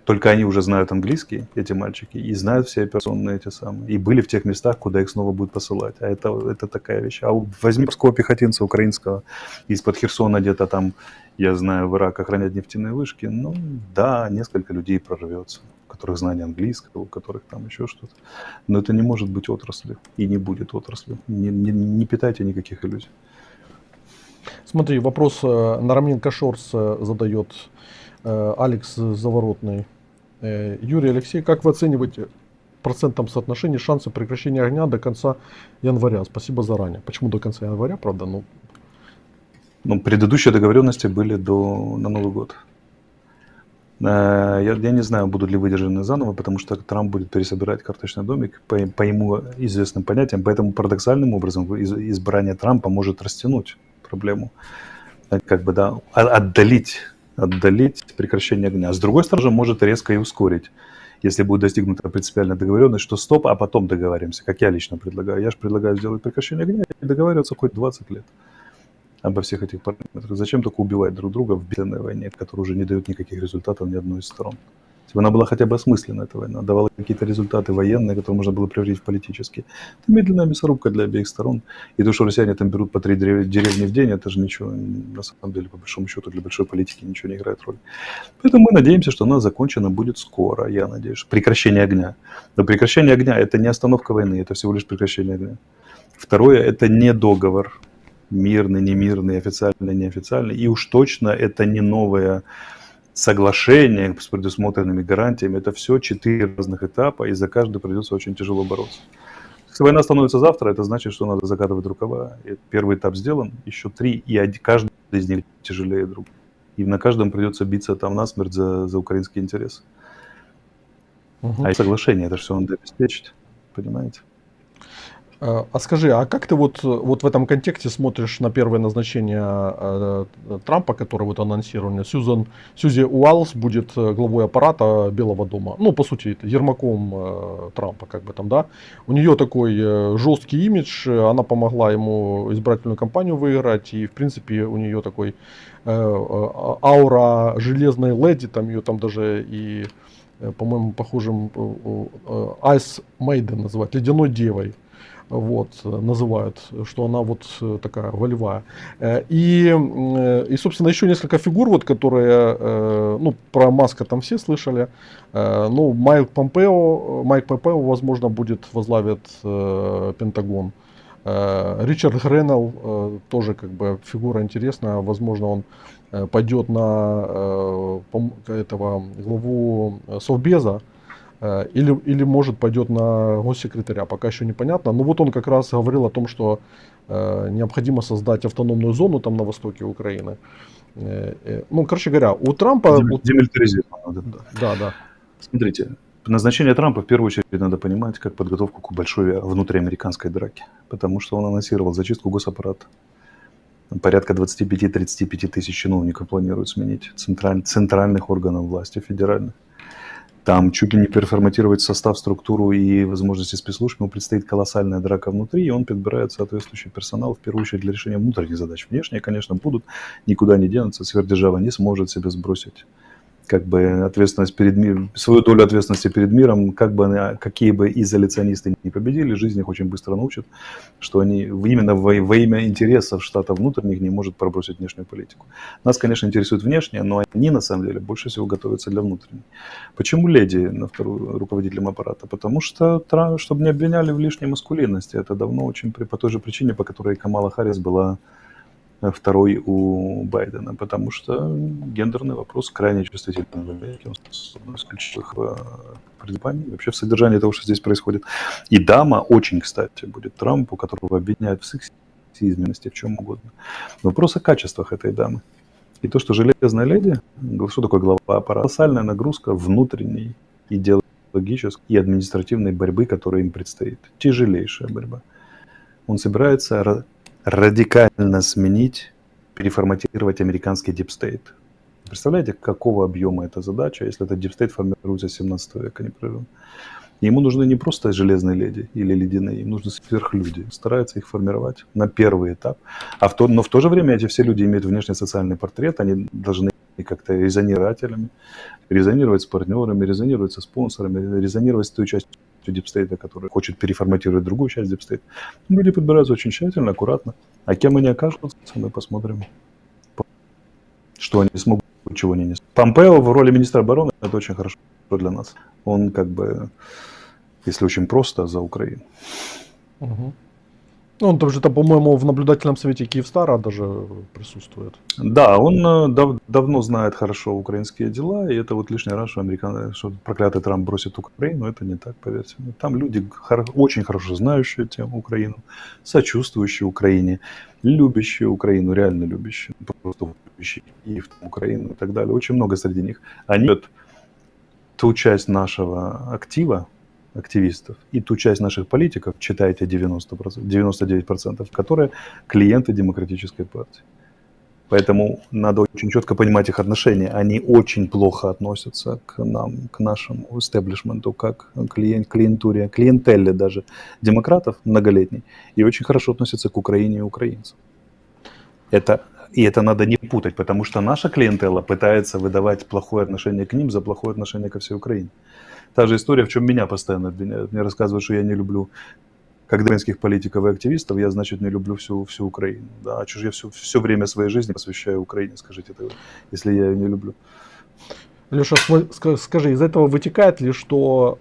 Только они уже знают английский, эти мальчики, и знают все операционные эти самые. И были в тех местах, куда их снова будут посылать. А это такая вещь. А возьми морского пехотинца украинского из-под Херсона где-то там, я знаю, в Ирак охранять нефтяные вышки. Ну да, несколько людей прорвется, у которых знание английского, у которых там еще что-то. Но это не может быть отраслью и не будет отраслью. Не питайте никаких иллюзий. Смотри, вопрос Нараменко Шорс задает Алекс Заворотный. Юрий, Алексей, как вы оцениваете в процентном соотношении шансы прекращения огня до конца января? Спасибо заранее. Почему до конца января, правда? Ну, предыдущие договоренности были на Новый год. Я не знаю, будут ли выдержаны заново, потому что Трамп будет пересобирать карточный домик по ему известным понятиям. Поэтому парадоксальным образом избрание Трампа может растянуть проблему. Как бы, да, отдалить прекращение огня. А с другой стороны, может резко и ускорить, если будет достигнута принципиальная договоренность, что стоп, а потом договоримся, как я лично предлагаю. Я же предлагаю сделать прекращение огня и договариваться хоть 20 лет обо всех этих параметрах. Зачем только убивать друг друга в бедной войне, которая уже не дает никаких результатов ни одной из сторон? Если бы она была хотя бы осмысленна, эта война, давала какие-то результаты военные, которые можно было превратить в политические. Это медленная мясорубка для обеих сторон. И то, что россияне там берут по 3 деревни в день, это же ничего, на самом деле, по большому счету, для большой политики ничего не играет роли. Поэтому мы надеемся, что она закончена будет скоро, я надеюсь. Прекращение огня. Но прекращение огня – это не остановка войны, это всего лишь прекращение огня. Второе – это не договор. Мирный, немирный, официальный, неофициальный. И уж точно это не новое соглашение с предусмотренными гарантиями. Это все 4 разных этапа, и за каждый придется очень тяжело бороться. Если война становится завтра, это значит, что надо закатывать рукава. И первый этап сделан, еще 3, и каждый из них тяжелее друг. И на каждом придется биться там насмерть за украинские интересы. А и соглашение, это все надо обеспечить, понимаете? А скажи, а как ты вот в этом контексте смотришь на первое назначение Трампа, которое вот анонсировано? Сьюзи Уайлс будет главой аппарата Белого дома. Ну, по сути, Ермаком Трампа, как бы там, да. У нее такой жесткий имидж, она помогла ему избирательную кампанию выиграть, и, в принципе, у нее такой аура железной леди, там ее там даже и, по-моему, похожим Ice Maiden называют, ледяной девой. вот, называют, что она вот такая волевая. И, собственно, еще несколько фигур, вот, которые, ну, про Маска там все слышали. Ну, Майк Помпео, возможно, возглавит Пентагон. Ричард Гренелл, тоже как бы фигура интересная. Возможно, он пойдет на этого главу Совбеза, или может пойдет на госсекретаря, пока еще непонятно. Но вот он как раз говорил о том, что необходимо создать автономную зону там на востоке Украины. Ну, короче говоря, у Трампа... Демилитаризировано, да. Да, да. Смотрите, назначение Трампа в первую очередь надо понимать как подготовку к большой внутриамериканской драке, потому что он анонсировал зачистку госаппарата. Порядка 25-35 тысяч чиновников планируют сменить центральных органов власти, федеральных. Там чуть ли не переформатировать состав, структуру и возможности спецслужб. Ему предстоит колоссальная драка внутри, и он подбирает соответствующий персонал, в первую очередь, для решения внутренних задач. Внешние, конечно, будут, никуда не денутся, сверхдержава не сможет себе сбросить как бы ответственность перед миром, свою долю ответственности перед миром, как бы какие бы изоляционисты не победили, жизнь их очень быстро научит, что они именно во имя интересов штатов внутренних не может пробросить внешнюю политику. Нас, конечно, интересует внешнее, но они на самом деле больше всего готовятся для внутренней. Почему леди на вторую руководителем аппарата? Потому что, чтобы не обвиняли в лишней маскулинности, это давно очень по той же причине, по которой Камала Харрис была второй у Байдена, потому что гендерный вопрос крайне чувствительный в Америке. Он одно из ключевых предпоний вообще в содержании того, что здесь происходит. И дама очень, кстати, будет Трампу, которого обвиняют в сексизме, в чем угодно. Но вопрос о качествах этой дамы. И то, что железная леди, что такое глава аппарата, колоссальная нагрузка внутренней, идеологической и административной борьбы, которая им предстоит. Тяжелейшая борьба. Он собирается радикально сменить, переформатировать американский дипстейт. Представляете, какого объема эта задача, если этот дипстейт формируется с 17 века непрерывно? Ему нужны не просто железные леди или ледяные, им нужны сверхлюди. Стараются их формировать на первый этап. Но в то же время эти все люди имеют внешний социальный портрет, они должны как-то резонировать с партнерами, резонировать со спонсорами, резонировать с той частью дипстейта, который хочет переформатировать другую часть дипстейта. Люди подбираются очень тщательно, аккуратно. А кем они окажутся, мы посмотрим, что они смогут, чего они не смогут. Помпео в роли министра обороны – это очень хорошо для нас. Он как бы, если очень просто, за Украину. Угу. Ну, он тоже, по-моему, в наблюдательном совете Киевстара даже присутствует. Да, он давно знает хорошо украинские дела, и это вот лишний раз, что проклятый Трамп бросит Украину, это не так, поверьте. Там люди очень хорошо знающие тему Украину, сочувствующие Украине, любящие Украину, реально любящие, просто любящие Киев, Украину и так далее. Очень много среди них. Они любят ту часть нашего активистов и ту часть наших политиков, читайте 99%, которые клиенты демократической партии. Поэтому надо очень четко понимать их отношения. Они очень плохо относятся к нам, к нашему истеблишменту, как к клиентелле даже демократов многолетней, и очень хорошо относятся к Украине и украинцам. И это надо не путать, потому что наша клиентелла пытается выдавать плохое отношение к ним за плохое отношение ко всей Украине. Та же история, в чем меня постоянно обвиняют. Мне рассказывают, что я не люблю как украинских политиков и активистов, я, значит, не люблю всю Украину. Да, а что же я все время своей жизни посвящаю Украине, скажите, если я ее не люблю. Леша, скажи, из этого вытекает ли, что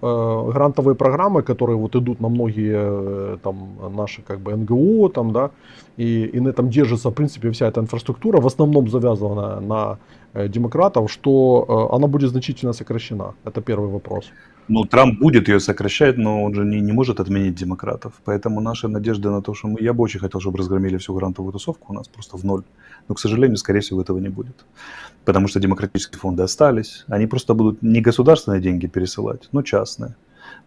грантовые программы, которые вот идут на многие там наши как бы НГО, там, да, и на этом держится, в принципе, вся эта инфраструктура, в основном завязана на демократов, что она будет значительно сокращена? Это первый вопрос. Ну, Трамп будет ее сокращать, но он же не может отменить демократов. Поэтому наша надежда на то, что я бы очень хотел, чтобы разгромили всю грантовую тусовку, у нас просто в ноль. Но, к сожалению, скорее всего, этого не будет. Потому что демократические фонды остались. Они просто будут не государственные деньги пересылать, но частные.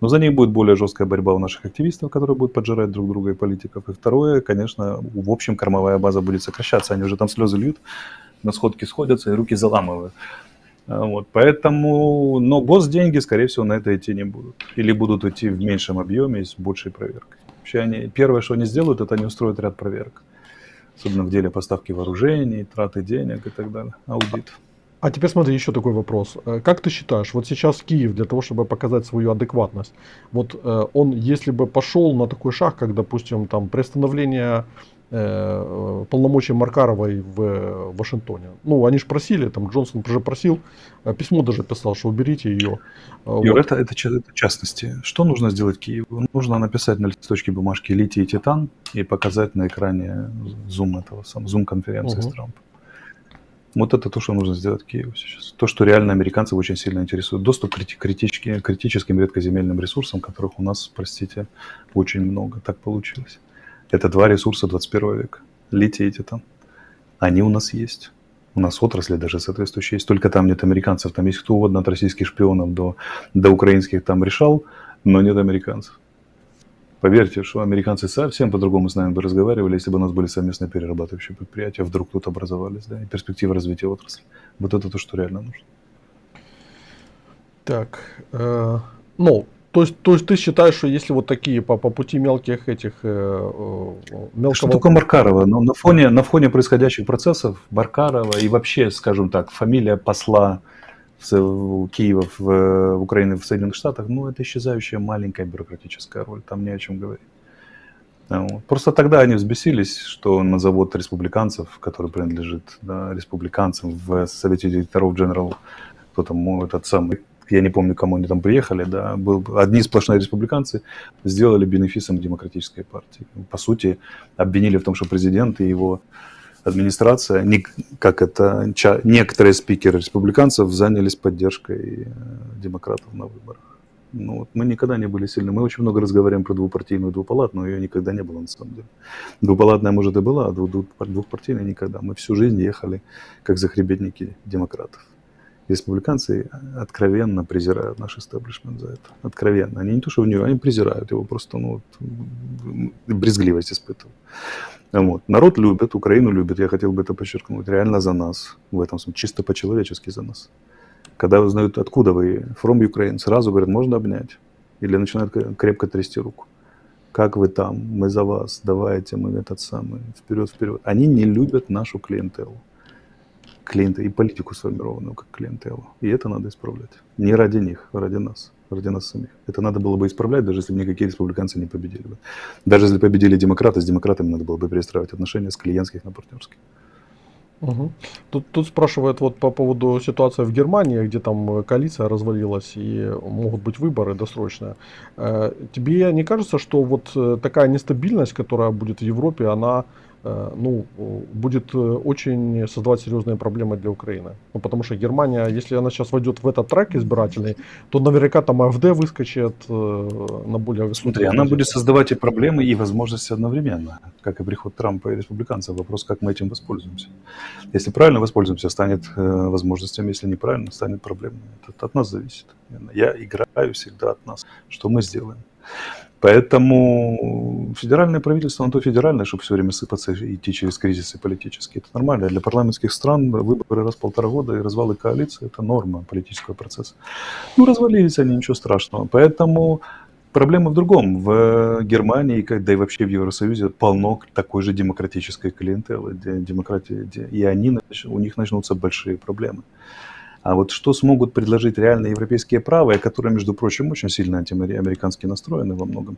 Но за них будет более жесткая борьба у наших активистов, которые будут поджирать друг друга и политиков. И второе, конечно, в общем, кормовая база будет сокращаться. Они уже там слезы льют, на сходки сходятся и руки заламывают. Вот, поэтому, но госденьги, скорее всего, на это идти не будут. Или будут идти в меньшем объеме и с большей проверкой. Вообще первое, что они сделают, это они устроят ряд проверок. Особенно в деле поставки вооружений, траты денег и так далее. Аудит. А теперь смотри, еще такой вопрос. Как ты считаешь, вот сейчас Киев для того, чтобы показать свою адекватность, вот он, если бы пошел на такой шаг, как, допустим, там приостановление полномочий Маркаровой в Вашингтоне. Ну, они же просили, там Джонсон уже просил, письмо даже писал, что уберите ее. Юр, Вот. это частности. Что нужно сделать Киеву? Нужно написать на листочке бумажки литий и титан и показать на экране зум-конференции с Мгм. Трампом. Вот это то, что нужно сделать Киеву сейчас. То, что реально американцев очень сильно интересует. Доступ к критическим редкоземельным ресурсам, которых у нас, простите, очень много. Так получилось. Это два ресурса 21 века. Литий и титан. Они у нас есть. У нас отрасли даже соответствующие есть. Только там нет американцев. Там есть кто угодно от российских шпионов до украинских там решал, но нет американцев. Поверьте, что американцы совсем по-другому с нами бы разговаривали, если бы у нас были совместные перерабатывающие предприятия, вдруг тут образовались, да, и перспективы развития отрасли. Вот это то, что реально нужно. Так, ну, то есть ты считаешь, что если вот такие по пути мелких этих Что мелкого такое Маркарова? Ну, на фоне происходящих процессов Маркарова и вообще, скажем так, фамилия посла Киева в Украине в Соединенных Штатах, ну, это исчезающая маленькая бюрократическая роль, там не о чем говорить. Вот. Просто тогда они взбесились, что на завод республиканцев, который принадлежит, да, республиканцам в Совете директоров General, кто там, этот самый, я не помню, кому они там приехали, да, одни сплошные республиканцы сделали бенефисом демократической партии. По сути, обвинили в том, что президент и его администрация, как это некоторые спикеры республиканцев занялись поддержкой демократов на выборах. Ну, вот мы никогда не были сильны. Мы очень много разговариваем про двупартийную двупалатную, ее никогда не было на самом деле. Двупалатная, может, и была, а двухпартийная никогда. Мы всю жизнь ехали как захребетники демократов. Республиканцы откровенно презирают наш истеблишмент за это. Откровенно. Они не то, что в него, они презирают его просто, ну, брезгливость испытывают. Вот. Народ любит, Украину любит, я хотел бы это подчеркнуть, реально за нас, в этом смысле, чисто по-человечески за нас. Когда узнают, откуда вы, from Ukraine, сразу говорят, можно обнять. Или начинают крепко трясти руку. Как вы там, мы за вас, давайте, мы этот самый, вперед, вперед. Они не любят нашу клиентелу. И политику сформированную как клиентелу. И это надо исправлять. Не ради них, а ради нас самих. Это надо было бы исправлять, даже если бы никакие республиканцы не победили бы. Даже если победили демократы, с демократами надо было бы перестраивать отношения с клиентских на партнерские. Угу. Тут спрашивают вот по поводу ситуации в Германии, где там коалиция развалилась и могут быть выборы досрочные. Тебе не кажется, что вот такая нестабильность, которая будет в Европе, она ну, будет очень создавать серьезные проблемы для Украины? Ну, потому что Германия, если она сейчас войдет в этот трек избирательный, то наверняка там АфД выскочит на более высокие Смотри, она будет позиции. создавать и проблемы, и возможности одновременно, как и приход Трампа и республиканцев. Вопрос, как мы этим воспользуемся. Если правильно воспользуемся, станет возможностями, если неправильно, станет проблемой. Это от нас зависит. Я играю всегда от нас, что мы сделаем. Поэтому федеральное правительство, оно то федеральное, чтобы все время сыпаться и идти через кризисы политические. Это нормально. Для парламентских стран выборы раз в 1,5 года и развалы коалиции – это норма политического процесса. Ну, развалились они, ничего страшного. Поэтому проблема в другом. В Германии, да и вообще в Евросоюзе полно такой же демократической клиентелы, и у них начнутся большие проблемы. А вот что смогут предложить реально европейские правые, которые, между прочим, очень сильно антиамерикански настроены во многом,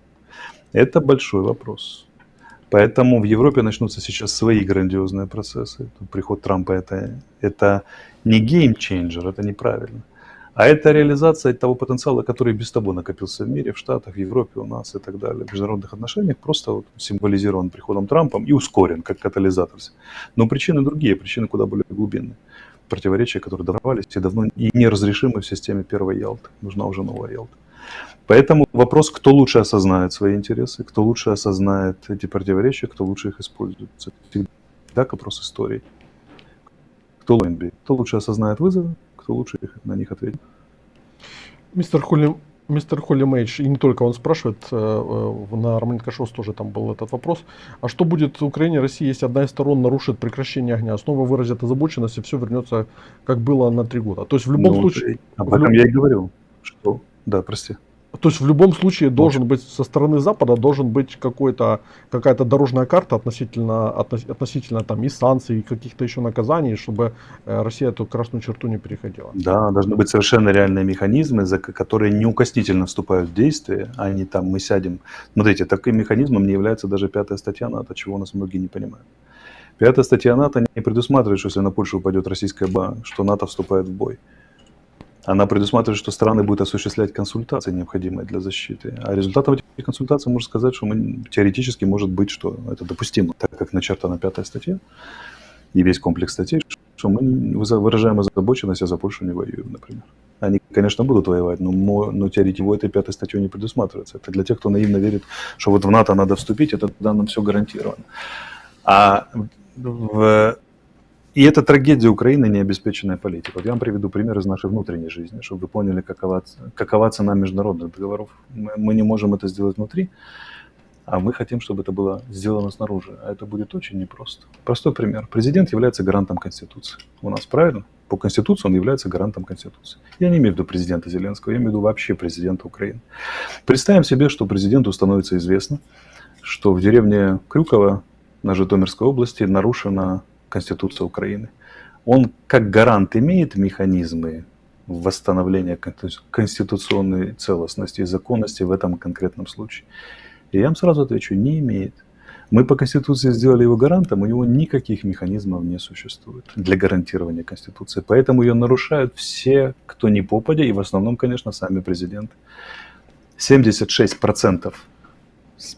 это большой вопрос. Поэтому в Европе начнутся сейчас свои грандиозные процессы. Приход Трампа это не геймчейнджер, это неправильно. А это реализация того потенциала, который без того накопился в мире, в Штатах, в Европе, у нас и так далее. В международных отношениях просто вот символизирован приходом Трампом и ускорен, как катализатор. Но причины другие, причины куда более глубинные. Противоречия, которые давались и давно и неразрешимы в системе первой Ялты. Нужна уже новая Ялта. Поэтому вопрос, кто лучше осознает свои интересы, кто лучше осознает эти противоречия, кто лучше их использует. Это всегда вопрос истории. Кто лучше осознает вызовы, кто лучше на них ответит. Мистер Холли Мейдж, и не только он спрашивает, на Романенко Шоу тоже там был этот вопрос. А что будет в Украине и России, если одна из сторон нарушит прекращение огня, снова выразит озабоченность и все вернется, как было на 3 года? То есть в любом случае... Об этом я и говорил. Что? Да, прости. То есть в любом случае должен быть со стороны Запада должен быть какая-то дорожная карта относительно там и санкций, и каких-то еще наказаний, чтобы Россия эту красную черту не переходила. Да, должны быть совершенно реальные механизмы, которые неукоснительно вступают в действие, а не там мы сядем. Смотрите, таким механизмом не является даже 5-я статья НАТО, чего у нас многие не понимают. 5-я статья НАТО не предусматривает, что если на Польшу упадет российская бомба, что НАТО вступает в бой. Она предусматривает, что страны будут осуществлять консультации, необходимые для защиты. А результатом этих консультаций можно сказать, что теоретически может быть, что это допустимо, так как начертана 5-я статья и весь комплекс статей, что мы выражаем озабоченность, а за Польшу не воюем, например. Они, конечно, будут воевать, но теоретически этой 5-й статьей не предусматривается. Это для тех, кто наивно верит, что вот в НАТО надо вступить, это тогда нам все гарантировано. И это трагедия Украины, необеспеченная политика. Вот я вам приведу пример из нашей внутренней жизни, чтобы вы поняли, какова цена международных договоров. Мы не можем это сделать внутри, а мы хотим, чтобы это было сделано снаружи. А это будет очень непросто. Простой пример. Президент является гарантом Конституции. У нас, правильно? По Конституции он является гарантом Конституции. Я не имею в виду президента Зеленского, я имею в виду вообще президента Украины. Представим себе, что президенту становится известно, что в деревне Крюково на Житомирской области нарушена Конституция Украины. Он как гарант имеет механизмы восстановления конституционной целостности и законности в этом конкретном случае? И я вам сразу отвечу, не имеет. Мы по Конституции сделали его гарантом, у него никаких механизмов не существует для гарантирования Конституции. Поэтому ее нарушают все, кто не попадя, и в основном, конечно, сами президенты. 76%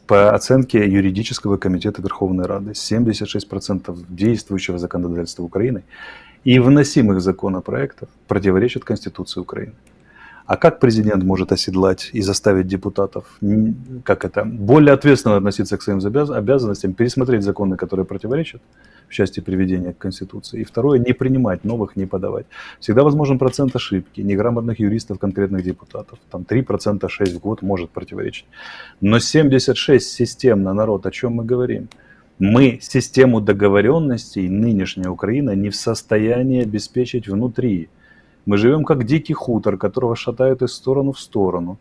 по оценке юридического комитета Верховной Рады, 76% действующего законодательства Украины и вносимых законопроектов противоречат Конституции Украины. А как президент может оседлать и заставить депутатов более ответственно относиться к своим обязанностям, пересмотреть законы, которые противоречат в части приведения к Конституции? И второе, не принимать новых, не подавать. Всегда возможен процент ошибки, неграмотных юристов, конкретных депутатов. Там 3%, 6% в год может противоречить. Но 76% системно, народ, о чем мы говорим? Мы систему договоренностей, нынешняя Украина, не в состоянии обеспечить внутри. Мы живем как дикий хутор, которого шатают из стороны в сторону,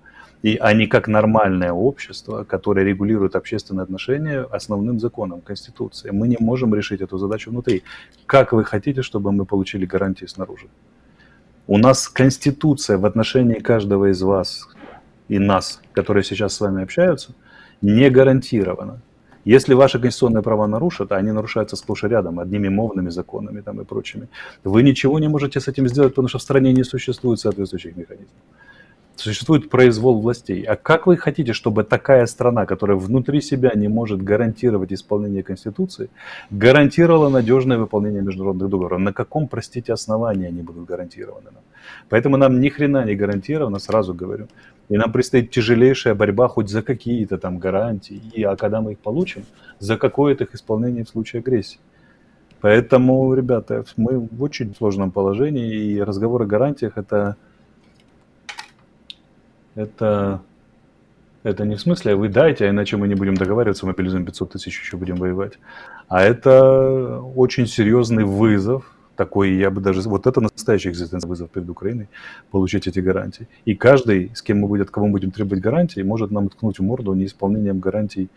а не как нормальное общество, которое регулирует общественные отношения основным законом Конституции. Мы не можем решить эту задачу внутри. Как вы хотите, чтобы мы получили гарантии снаружи? У нас Конституция в отношении каждого из вас и нас, которые сейчас с вами общаются, не гарантирована. Если ваши конституционные права нарушат, а они нарушаются сплошь и рядом, одними мовными законами там и прочими, вы ничего не можете с этим сделать, потому что в стране не существует соответствующих механизмов. Существует произвол властей. А как вы хотите, чтобы такая страна, которая внутри себя не может гарантировать исполнение Конституции, гарантировала надежное выполнение международных договоров? На каком, простите, основании они будут гарантированы нам? Поэтому нам ни хрена не гарантировано, сразу говорю. И нам предстоит тяжелейшая борьба хоть за какие-то там гарантии. А когда мы их получим, за какое-то их исполнение в случае агрессии. Поэтому, ребята, мы в очень сложном положении. И разговор о гарантиях это не в смысле, вы дайте, а иначе мы не будем договариваться, мобилизуем 500 тысяч, еще будем воевать. А это очень серьезный вызов, такой, я бы даже... Вот это настоящий экзистенциальный вызов перед Украиной, получить эти гарантии. И каждый, кому мы будем требовать гарантии, может нам ткнуть в морду неисполнением гарантий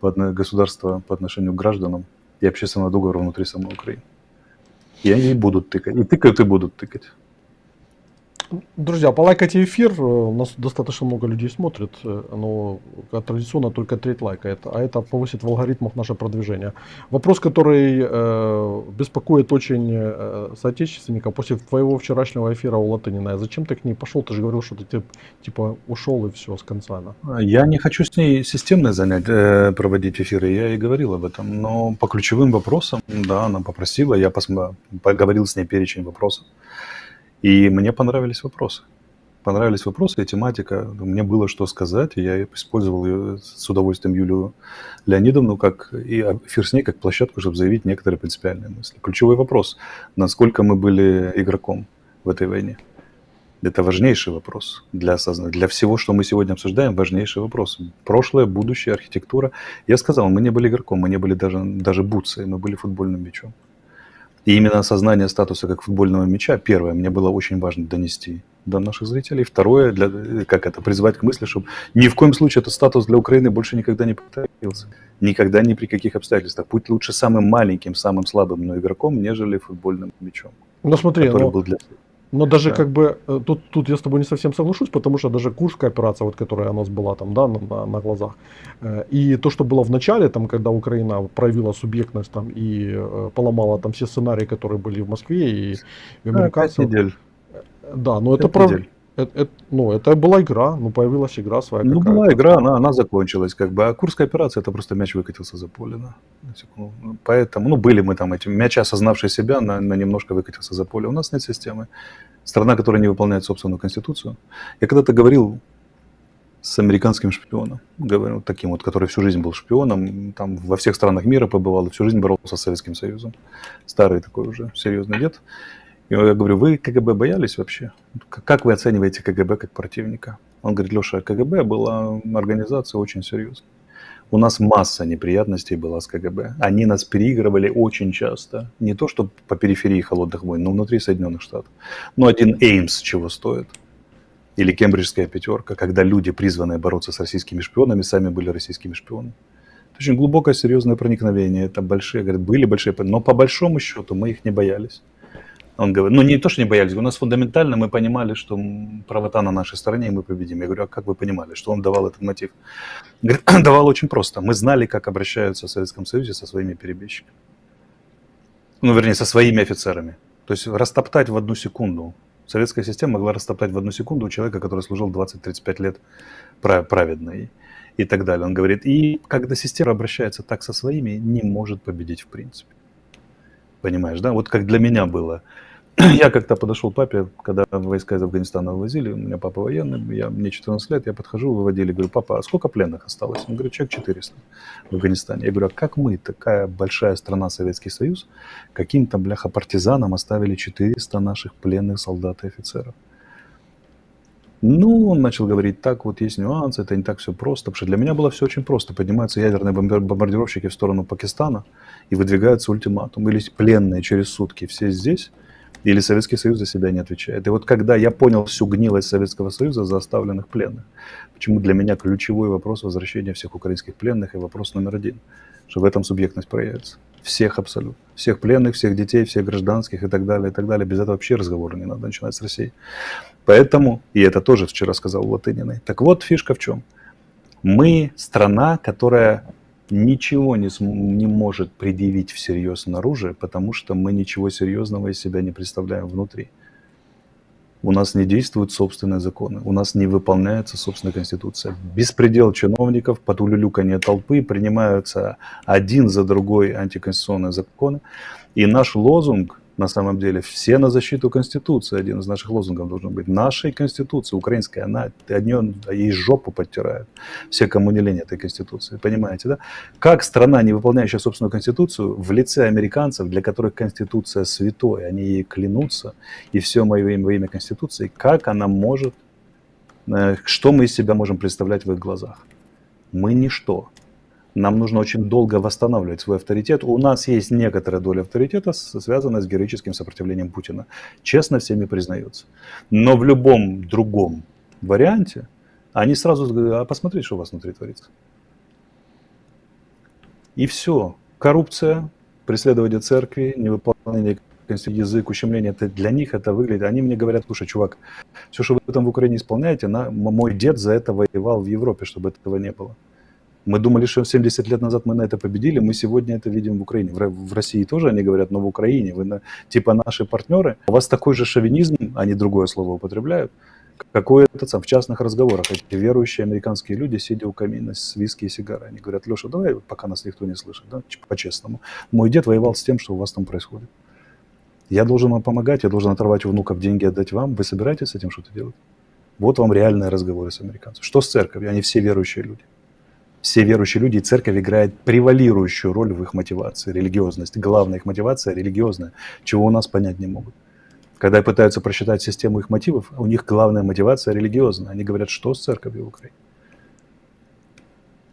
государства по отношению к гражданам и общественного договора внутри самой Украины. И они будут тыкать. И тыкают, и будут тыкать. Друзья, полайкайте эфир, у нас достаточно много людей смотрит, но традиционно только треть лайкает, а это повысит в алгоритмах наше продвижение. Вопрос, который беспокоит очень соотечественника после твоего вчерашнего эфира у Латынина. Зачем ты к ней пошел? Ты же говорил, что ты типа ушел и все с концами. Я не хочу с ней системно проводить эфиры, я ей говорил об этом, но по ключевым вопросам, да, она попросила, я поговорил с ней перечень вопросов. И мне понравились вопросы. Понравились вопросы и тематика. Мне было что сказать, и я использовал ее с удовольствием Юлию Леонидовну и эфир с ней как площадку, чтобы заявить некоторые принципиальные мысли. Ключевой вопрос. Насколько мы были игроком в этой войне? Это важнейший вопрос для осознания. Для всего, что мы сегодня обсуждаем, важнейший вопрос. Прошлое, будущее, архитектура. Я сказал, мы не были игроком, мы не были даже бутсой, мы были футбольным мячом. И именно осознание статуса как футбольного мяча, первое, мне было очень важно донести до наших зрителей. Второе, призвать к мысли, чтобы ни в коем случае этот статус для Украины больше никогда не повторился. Никогда, ни при каких обстоятельствах. Будь лучше самым маленьким, самым слабым, но игроком, нежели футбольным мячом, Ну смотри, который был для всех. но даже Да. как бы тут я с тобой не совсем соглашусь, потому что даже Курская операция, вот которая у нас была там, да, на глазах, и то, что было в начале, там, когда Украина проявила субъектность там и поломала там все сценарии, которые были в Москве и у 5 американцев, недель. да, но это 5 недель. ну это была игра, ну появилась игра своя Ну, какая-то. была игра, она закончилась, как бы. А Курская операция, это просто мяч выкатился за поле, да. На секунду. Поэтому, ну, были мы там этим. Мяч, осознавший себя, на немножко выкатился за поле. У нас нет системы. Страна, которая не выполняет собственную конституцию. Я когда-то говорил с американским шпионом, говорю, таким вот, который всю жизнь был шпионом, там во всех странах мира побывал, и всю жизнь боролся с Советским Союзом. Старый такой уже серьезный дед. И я говорю, вы КГБ боялись вообще? Как вы оцениваете КГБ как противника? Он говорит, Леша, КГБ была организация очень серьезная. У нас масса неприятностей была с КГБ. Они нас переигрывали очень часто. Не то, что по периферии холодных войн, но внутри Соединенных Штатов. Но один Эймс чего стоит? Или Кембриджская пятерка, когда люди, призванные бороться с российскими шпионами, сами были российскими шпионами. Это очень глубокое, серьезное проникновение. Это большие, говорят, были большие, но по большому счету мы их не боялись. Он говорит, ну не то, что не боялись, у нас фундаментально мы понимали, что правота на нашей стороне, и мы победим. Я говорю, а как вы понимали, что он давал этот мотив? Говорит, давал очень просто. Мы знали, как обращаются в Советском Союзе со своими перебежчиками. Ну, вернее, со своими офицерами. То есть растоптать в одну секунду. Советская система могла растоптать в одну секунду у человека, который служил 20-35 лет праведно и так далее. Он говорит, и когда система обращается так со своими, не может победить в принципе. Понимаешь, да? Вот как для меня было. Я как-то подошел к папе, когда войска из Афганистана вывозили, у меня папа военный, мне 14 лет, я подхожу, выводили, говорю, папа, а сколько пленных осталось? Он говорит, человек 400 в Афганистане. Я говорю, а как мы, такая большая страна, Советский Союз, каким-то, бляха, партизанам оставили 400 наших пленных солдат и офицеров? Ну, он начал говорить, так вот есть нюансы, это не так все просто, потому что для меня было все очень просто. Поднимаются ядерные бомбардировщики в сторону Пакистана и выдвигается ультиматум. Или пленные через сутки все здесь, или Советский Союз за себя не отвечает. И вот когда я понял всю гнилость Советского Союза за оставленных пленных, почему для меня ключевой вопрос возвращения всех украинских пленных и вопрос номер один, что в этом субъектность проявится. Всех абсолютно. Всех пленных, всех детей, всех гражданских и так далее, и так далее. Без этого вообще разговора не надо начинать с России. Поэтому, и это тоже вчера сказал Латыниной, так вот фишка в чем. Мы страна, которая ничего не может предъявить всерьез снаружи, потому что мы ничего серьезного из себя не представляем внутри. У нас не действуют собственные законы, у нас не выполняется собственная конституция. Беспредел чиновников, под улюлюканье толпы принимаются один за другой антиконституционные законы. И наш лозунг, на самом деле, все на защиту Конституции, один из наших лозунгов должен быть. Нашей Конституции, украинской, она ей жопу подтирает. Все, кому не лень этой Конституции. Понимаете, да? Как страна, не выполняющая собственную Конституцию, в лице американцев, для которых Конституция святой, они ей клянутся, и все во имя Конституции, как она может, что мы из себя можем представлять в их глазах? Мы ничто. Нам нужно очень долго восстанавливать свой авторитет. У нас есть некоторая доля авторитета, связанная с героическим сопротивлением Путина. Честно всеми признается. Но в любом другом варианте они сразу говорят, а посмотрите, что у вас внутри творится. И все. Коррупция, преследование церкви, невыполнение язык, ущемление, это для них это выглядит. Они мне говорят, слушай, чувак, все, что вы там в Украине исполняете, мой дед за это воевал в Европе, чтобы этого не было. Мы думали, что 70 лет назад мы на это победили, мы сегодня это видим в Украине. В России тоже они говорят, но в Украине вы типа наши партнеры. У вас такой же шовинизм, они другое слово употребляют, какой это в частных разговорах. Эти верующие американские люди, сидя у камина с виски и сигарой, они говорят, Леша, давай, пока нас никто не слышит, да, по-честному. Мой дед воевал с тем, что у вас там происходит. Я должен вам помогать, я должен оторвать у внуков деньги, отдать вам. Вы собираетесь с этим что-то делать? Вот вам реальные разговоры с американцами. Что с церковью? Они все верующие люди. Все верующие люди, и церковь играет превалирующую роль в их мотивации, религиозность. Главная их мотивация религиозная, чего у нас понять не могут. Когда пытаются просчитать систему их мотивов, у них главная мотивация религиозная. Они говорят, что с церковью в Украине.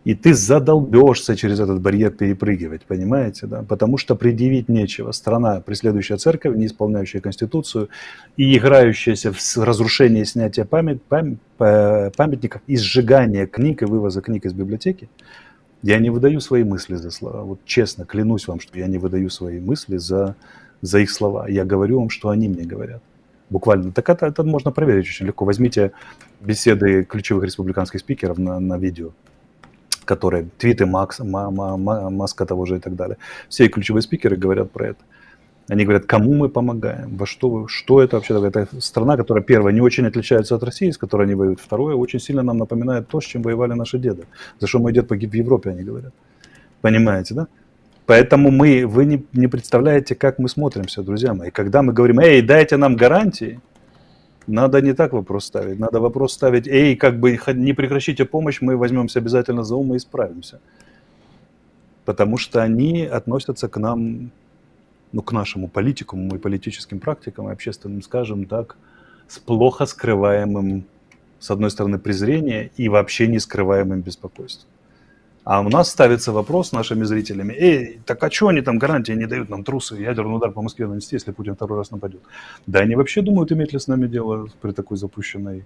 И ты задолбешься через этот барьер перепрыгивать, понимаете, да? Потому что предъявить нечего. Страна, преследующая церковь, не исполняющая Конституцию и играющаяся в разрушение и снятие памятников и сжигание книг и вывоза книг из библиотеки. Я не выдаю свои мысли за слова. Вот честно, клянусь вам, что я не выдаю свои мысли за их слова. Я говорю вам, что они мне говорят. Буквально. Так это можно проверить очень легко. Возьмите беседы ключевых республиканских спикеров на видео, которые, твиты Маска того же и так далее. Все ключевые спикеры говорят про это. Они говорят, кому мы помогаем, во что это вообще. Это страна, которая, первое, не очень отличается от России, с которой они воюют. Второе, очень сильно нам напоминает то, с чем воевали наши деды. За что мой дед погиб в Европе, они говорят. Понимаете, да? Поэтому вы не представляете, как мы смотримся, друзья мои. Когда мы говорим, эй, дайте нам гарантии, надо не так вопрос ставить. Надо вопрос ставить, эй, как бы не прекращите помощь, мы возьмемся обязательно за ум и исправимся. Потому что они относятся к нам, к нашему политикуму и политическим практикам, и общественным, скажем так, с плохо скрываемым, с одной стороны, презрением и вообще не скрываемым беспокойством. А у нас ставится вопрос нашими зрителями, эй, так а что они там гарантии не дают нам, трусы, ядерный удар по Москве нанести, если Путин второй раз нападет? Да они вообще думают, иметь ли с нами дело при такой запущенной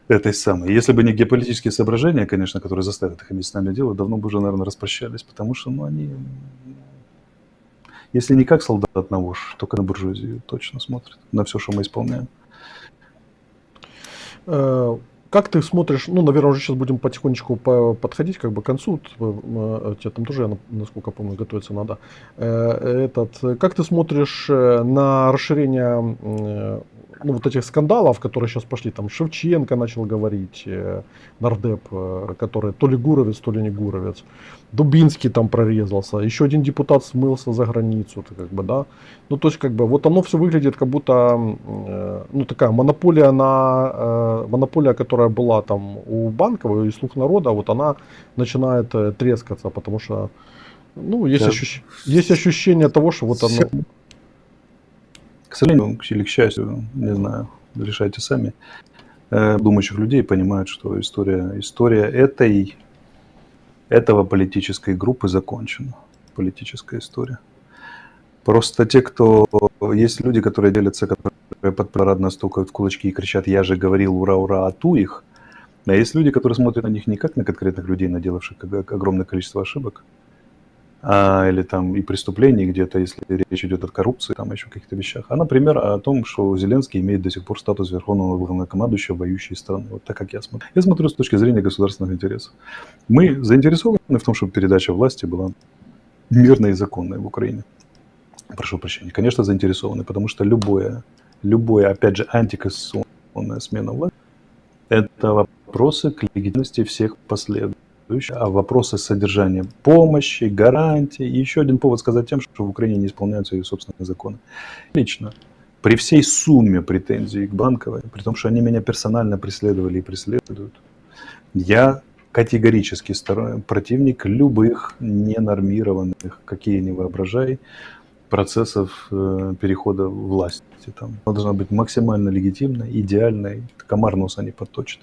этой самой. Если бы не геополитические соображения, конечно, которые заставят их иметь с нами дело, давно бы уже, наверное, распрощались, потому что, они, если не как солдат на вож, то как на буржуазию точно смотрят на все, что мы исполняем. Как ты смотришь, наверное, уже сейчас будем потихонечку подходить как бы к концу, тебе там тоже, насколько помню, готовиться надо. Как ты смотришь на расширение вот этих скандалов, которые сейчас пошли, там Шевченко начал говорить, нардеп, который то ли гуровец, то ли не гуровец, Дубинский там прорезался, еще один депутат смылся за границу, как бы, да. То есть, как бы, вот оно все выглядит как будто, такая монополия монополия, которая была там у Банкова и «Слуг народа», вот она начинает трескаться, потому что, есть ощущение того, что вот оно... К сожалению, или к счастью, не знаю, решайте сами, думающих людей понимают, что история этого политической группы закончена. Политическая история. Просто есть люди, которые делятся, которые подпарадно стукают в кулачки и кричат «я же говорил, ура, ура, ату их». А есть люди, которые смотрят на них не как на конкретных людей, наделавших огромное количество ошибок, или там и преступлений где-то, если речь идет о коррупции, там еще каких-то вещах. А, например, о том, что Зеленский имеет до сих пор статус верховного главнокомандующего воюющей страны. Вот так, как я смотрю. Я смотрю с точки зрения государственных интересов. Мы заинтересованы в том, чтобы передача власти была мирной и законной в Украине. Прошу прощения. Конечно, заинтересованы, потому что любое, опять же, антиконституционная смена власти – это вопросы к легитимности всех последующих. А вопросы содержания помощи, гарантий. И еще один повод сказать тем, что в Украине не исполняются ее собственные законы. Лично, при всей сумме претензий к Банковой, при том, что они меня персонально преследовали и преследуют, я категорически противник любых ненормированных, какие ни воображай, процессов перехода власти. Там. Она должна быть максимально легитимной, идеальной, комар носа не подточит.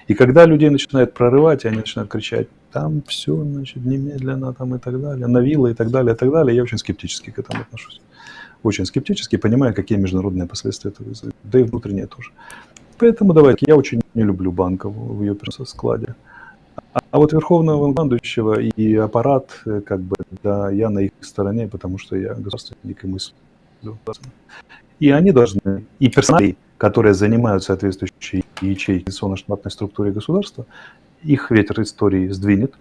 И когда людей начинают прорывать, и они начинают кричать, там все, значит, немедленно, там и так далее, на виллы и так далее, я очень скептически к этому отношусь. Очень скептически, понимая, какие международные последствия это вызовет, да и внутренние тоже. Поэтому давайте, я очень не люблю Банкову в ее складе. А вот верховного командующего и аппарат, как бы, да, я на их стороне, потому что я государственник и мыслю. И они должны, и персонали, которые занимают соответствующие ячейки в конституционно-штатной структуре государства, их ветер истории сдвинет.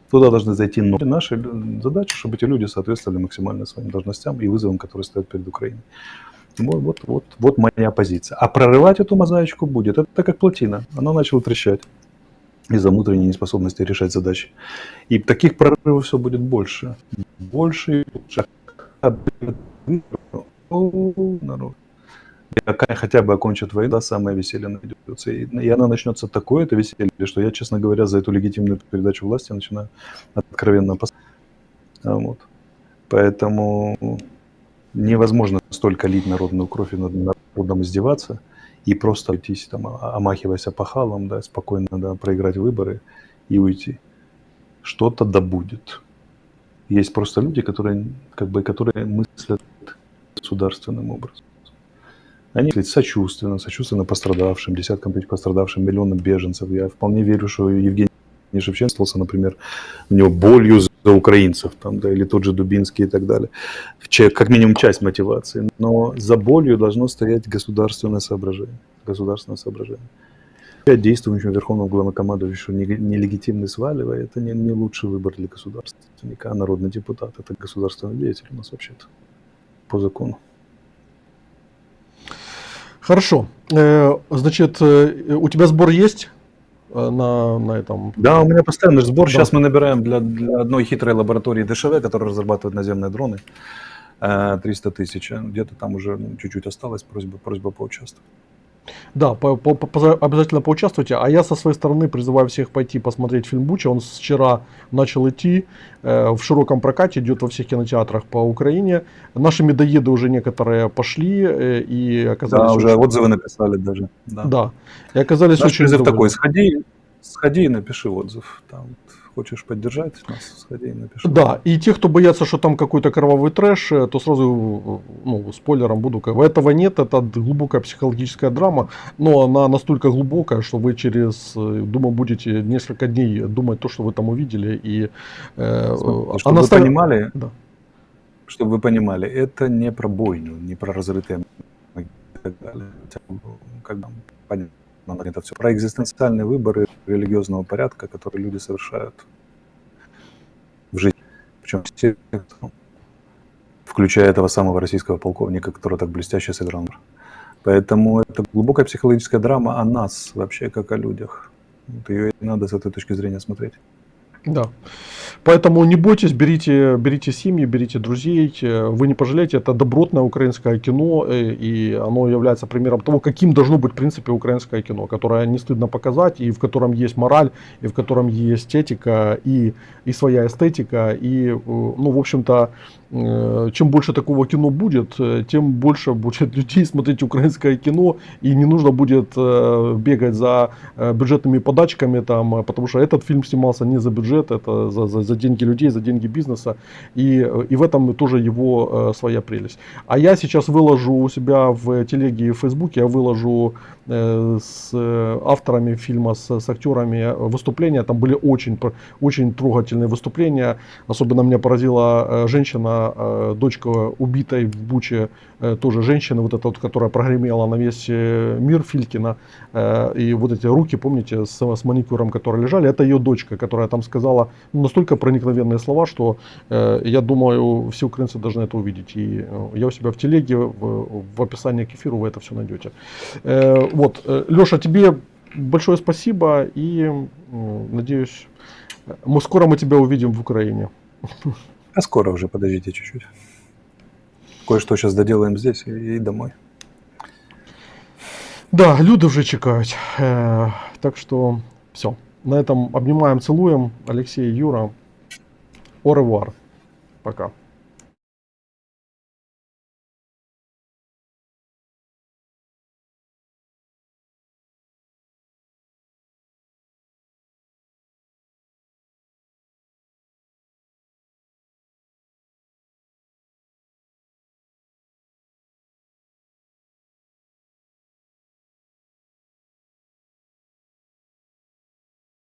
Туда должны зайти новые. Наша задача, чтобы эти люди соответствовали максимально своим должностям и вызовам, которые стоят перед Украиной. Вот моя позиция. А прорывать эту мозаичку будет. Это как плотина. Она начала трещать из-за внутренней неспособности решать задачи. И таких прорывов все будет больше. Больше и больше. Народ. Хотя бы окончат войну, да, самое веселье найдется. И она начнется такое, это веселье, что я, честно говоря, за эту легитимную передачу власти начинаю откровенно опасаться. Вот. Поэтому невозможно столько лить народную кровь и над народом издеваться и просто уйти, там, омахиваясь опахалом, да, спокойно, да, проиграть выборы и уйти. что-то да будет. Есть просто люди, которые мыслят государственным образом. Они мыслят сочувственно пострадавшим, десяткам тысяч пострадавшим, миллионам беженцев. Я вполне верю, что Евгений Шевченко, например, у него болью за украинцев, там, да, или тот же Дубинский и так далее. Как минимум часть мотивации. Но за болью должно стоять государственное соображение. Действующему верховному главнокомандующему нелегитимный сваливая, это не лучший выбор для государственника, а народный депутат. Это государственный деятель у нас вообще-то по закону. Хорошо. Значит, у тебя сбор есть на этом? Да, у меня постоянный сбор. Да. Сейчас мы набираем для одной хитрой лаборатории ДШВ, которая разрабатывает наземные дроны, 300 тысяч. Где-то там уже чуть-чуть осталось, просьба поучаствовать. Да, обязательно поучаствуйте. А я со своей стороны призываю всех пойти посмотреть фильм «Буча». Он вчера начал идти в широком прокате, идет во всех кинотеатрах по Украине. Наши медоеды уже некоторые пошли и оказались... Да, уже отзывы написали даже. Да, и оказались наш очень призыв довольны. такой: сходи и напиши отзыв. Там, хочешь поддержать нас, сходи и напиши. Да, и те, кто боятся, что там какой-то кровавый трэш, то сразу, спойлером буду, этого нет, это глубокая психологическая драма, но она настолько глубокая, что вы думаю, будете несколько дней думать то, что вы там увидели, и чтобы вы понимали, это не про бойню, не про разрытые и так далее. Понятно, это все про экзистенциальные выборы религиозного порядка, которые люди совершают в жизни. Причем все, включая этого самого российского полковника, который так блестяще сыграл. Поэтому это глубокая психологическая драма о нас вообще, как о людях. Вот ее и надо с этой точки зрения смотреть. Да. Поэтому не бойтесь, берите семьи, берите друзей, вы не пожалеете, это добротное украинское кино, и оно является примером того, каким должно быть в принципе украинское кино, которое не стыдно показать, и в котором есть мораль, и в котором есть этика, и своя эстетика, и, в общем-то, чем больше такого кино будет, тем больше будет людей смотреть украинское кино, и не нужно будет бегать за бюджетными подачками, там, потому что этот фильм снимался не за бюджет, это за деньги людей, за деньги бизнеса, и в этом тоже его своя прелесть. А я сейчас выложу у себя в телеге и в фейсбуке, я выложу с авторами фильма, с актерами выступления, там были очень трогательные выступления, особенно меня поразила женщина, дочка убитой в Буче, тоже женщина, вот эта вот, которая прогремела на весь мир, Филькина, и вот эти руки, помните, с маникюром, которые лежали, это ее дочка, которая там сказала настолько проникновенные слова, что я думаю, все украинцы должны это увидеть. И я у себя в телеге, в описании к эфиру вы это все найдете. Вот, Леша, тебе большое спасибо, и надеюсь, скоро мы тебя увидим в Украине. А скоро уже, подождите чуть-чуть. Кое-что сейчас доделаем здесь и домой. Да, люди вже чекають. Так що все. На этом обнимаем, целуем. Алексей, Юра. Au revoir. Пока.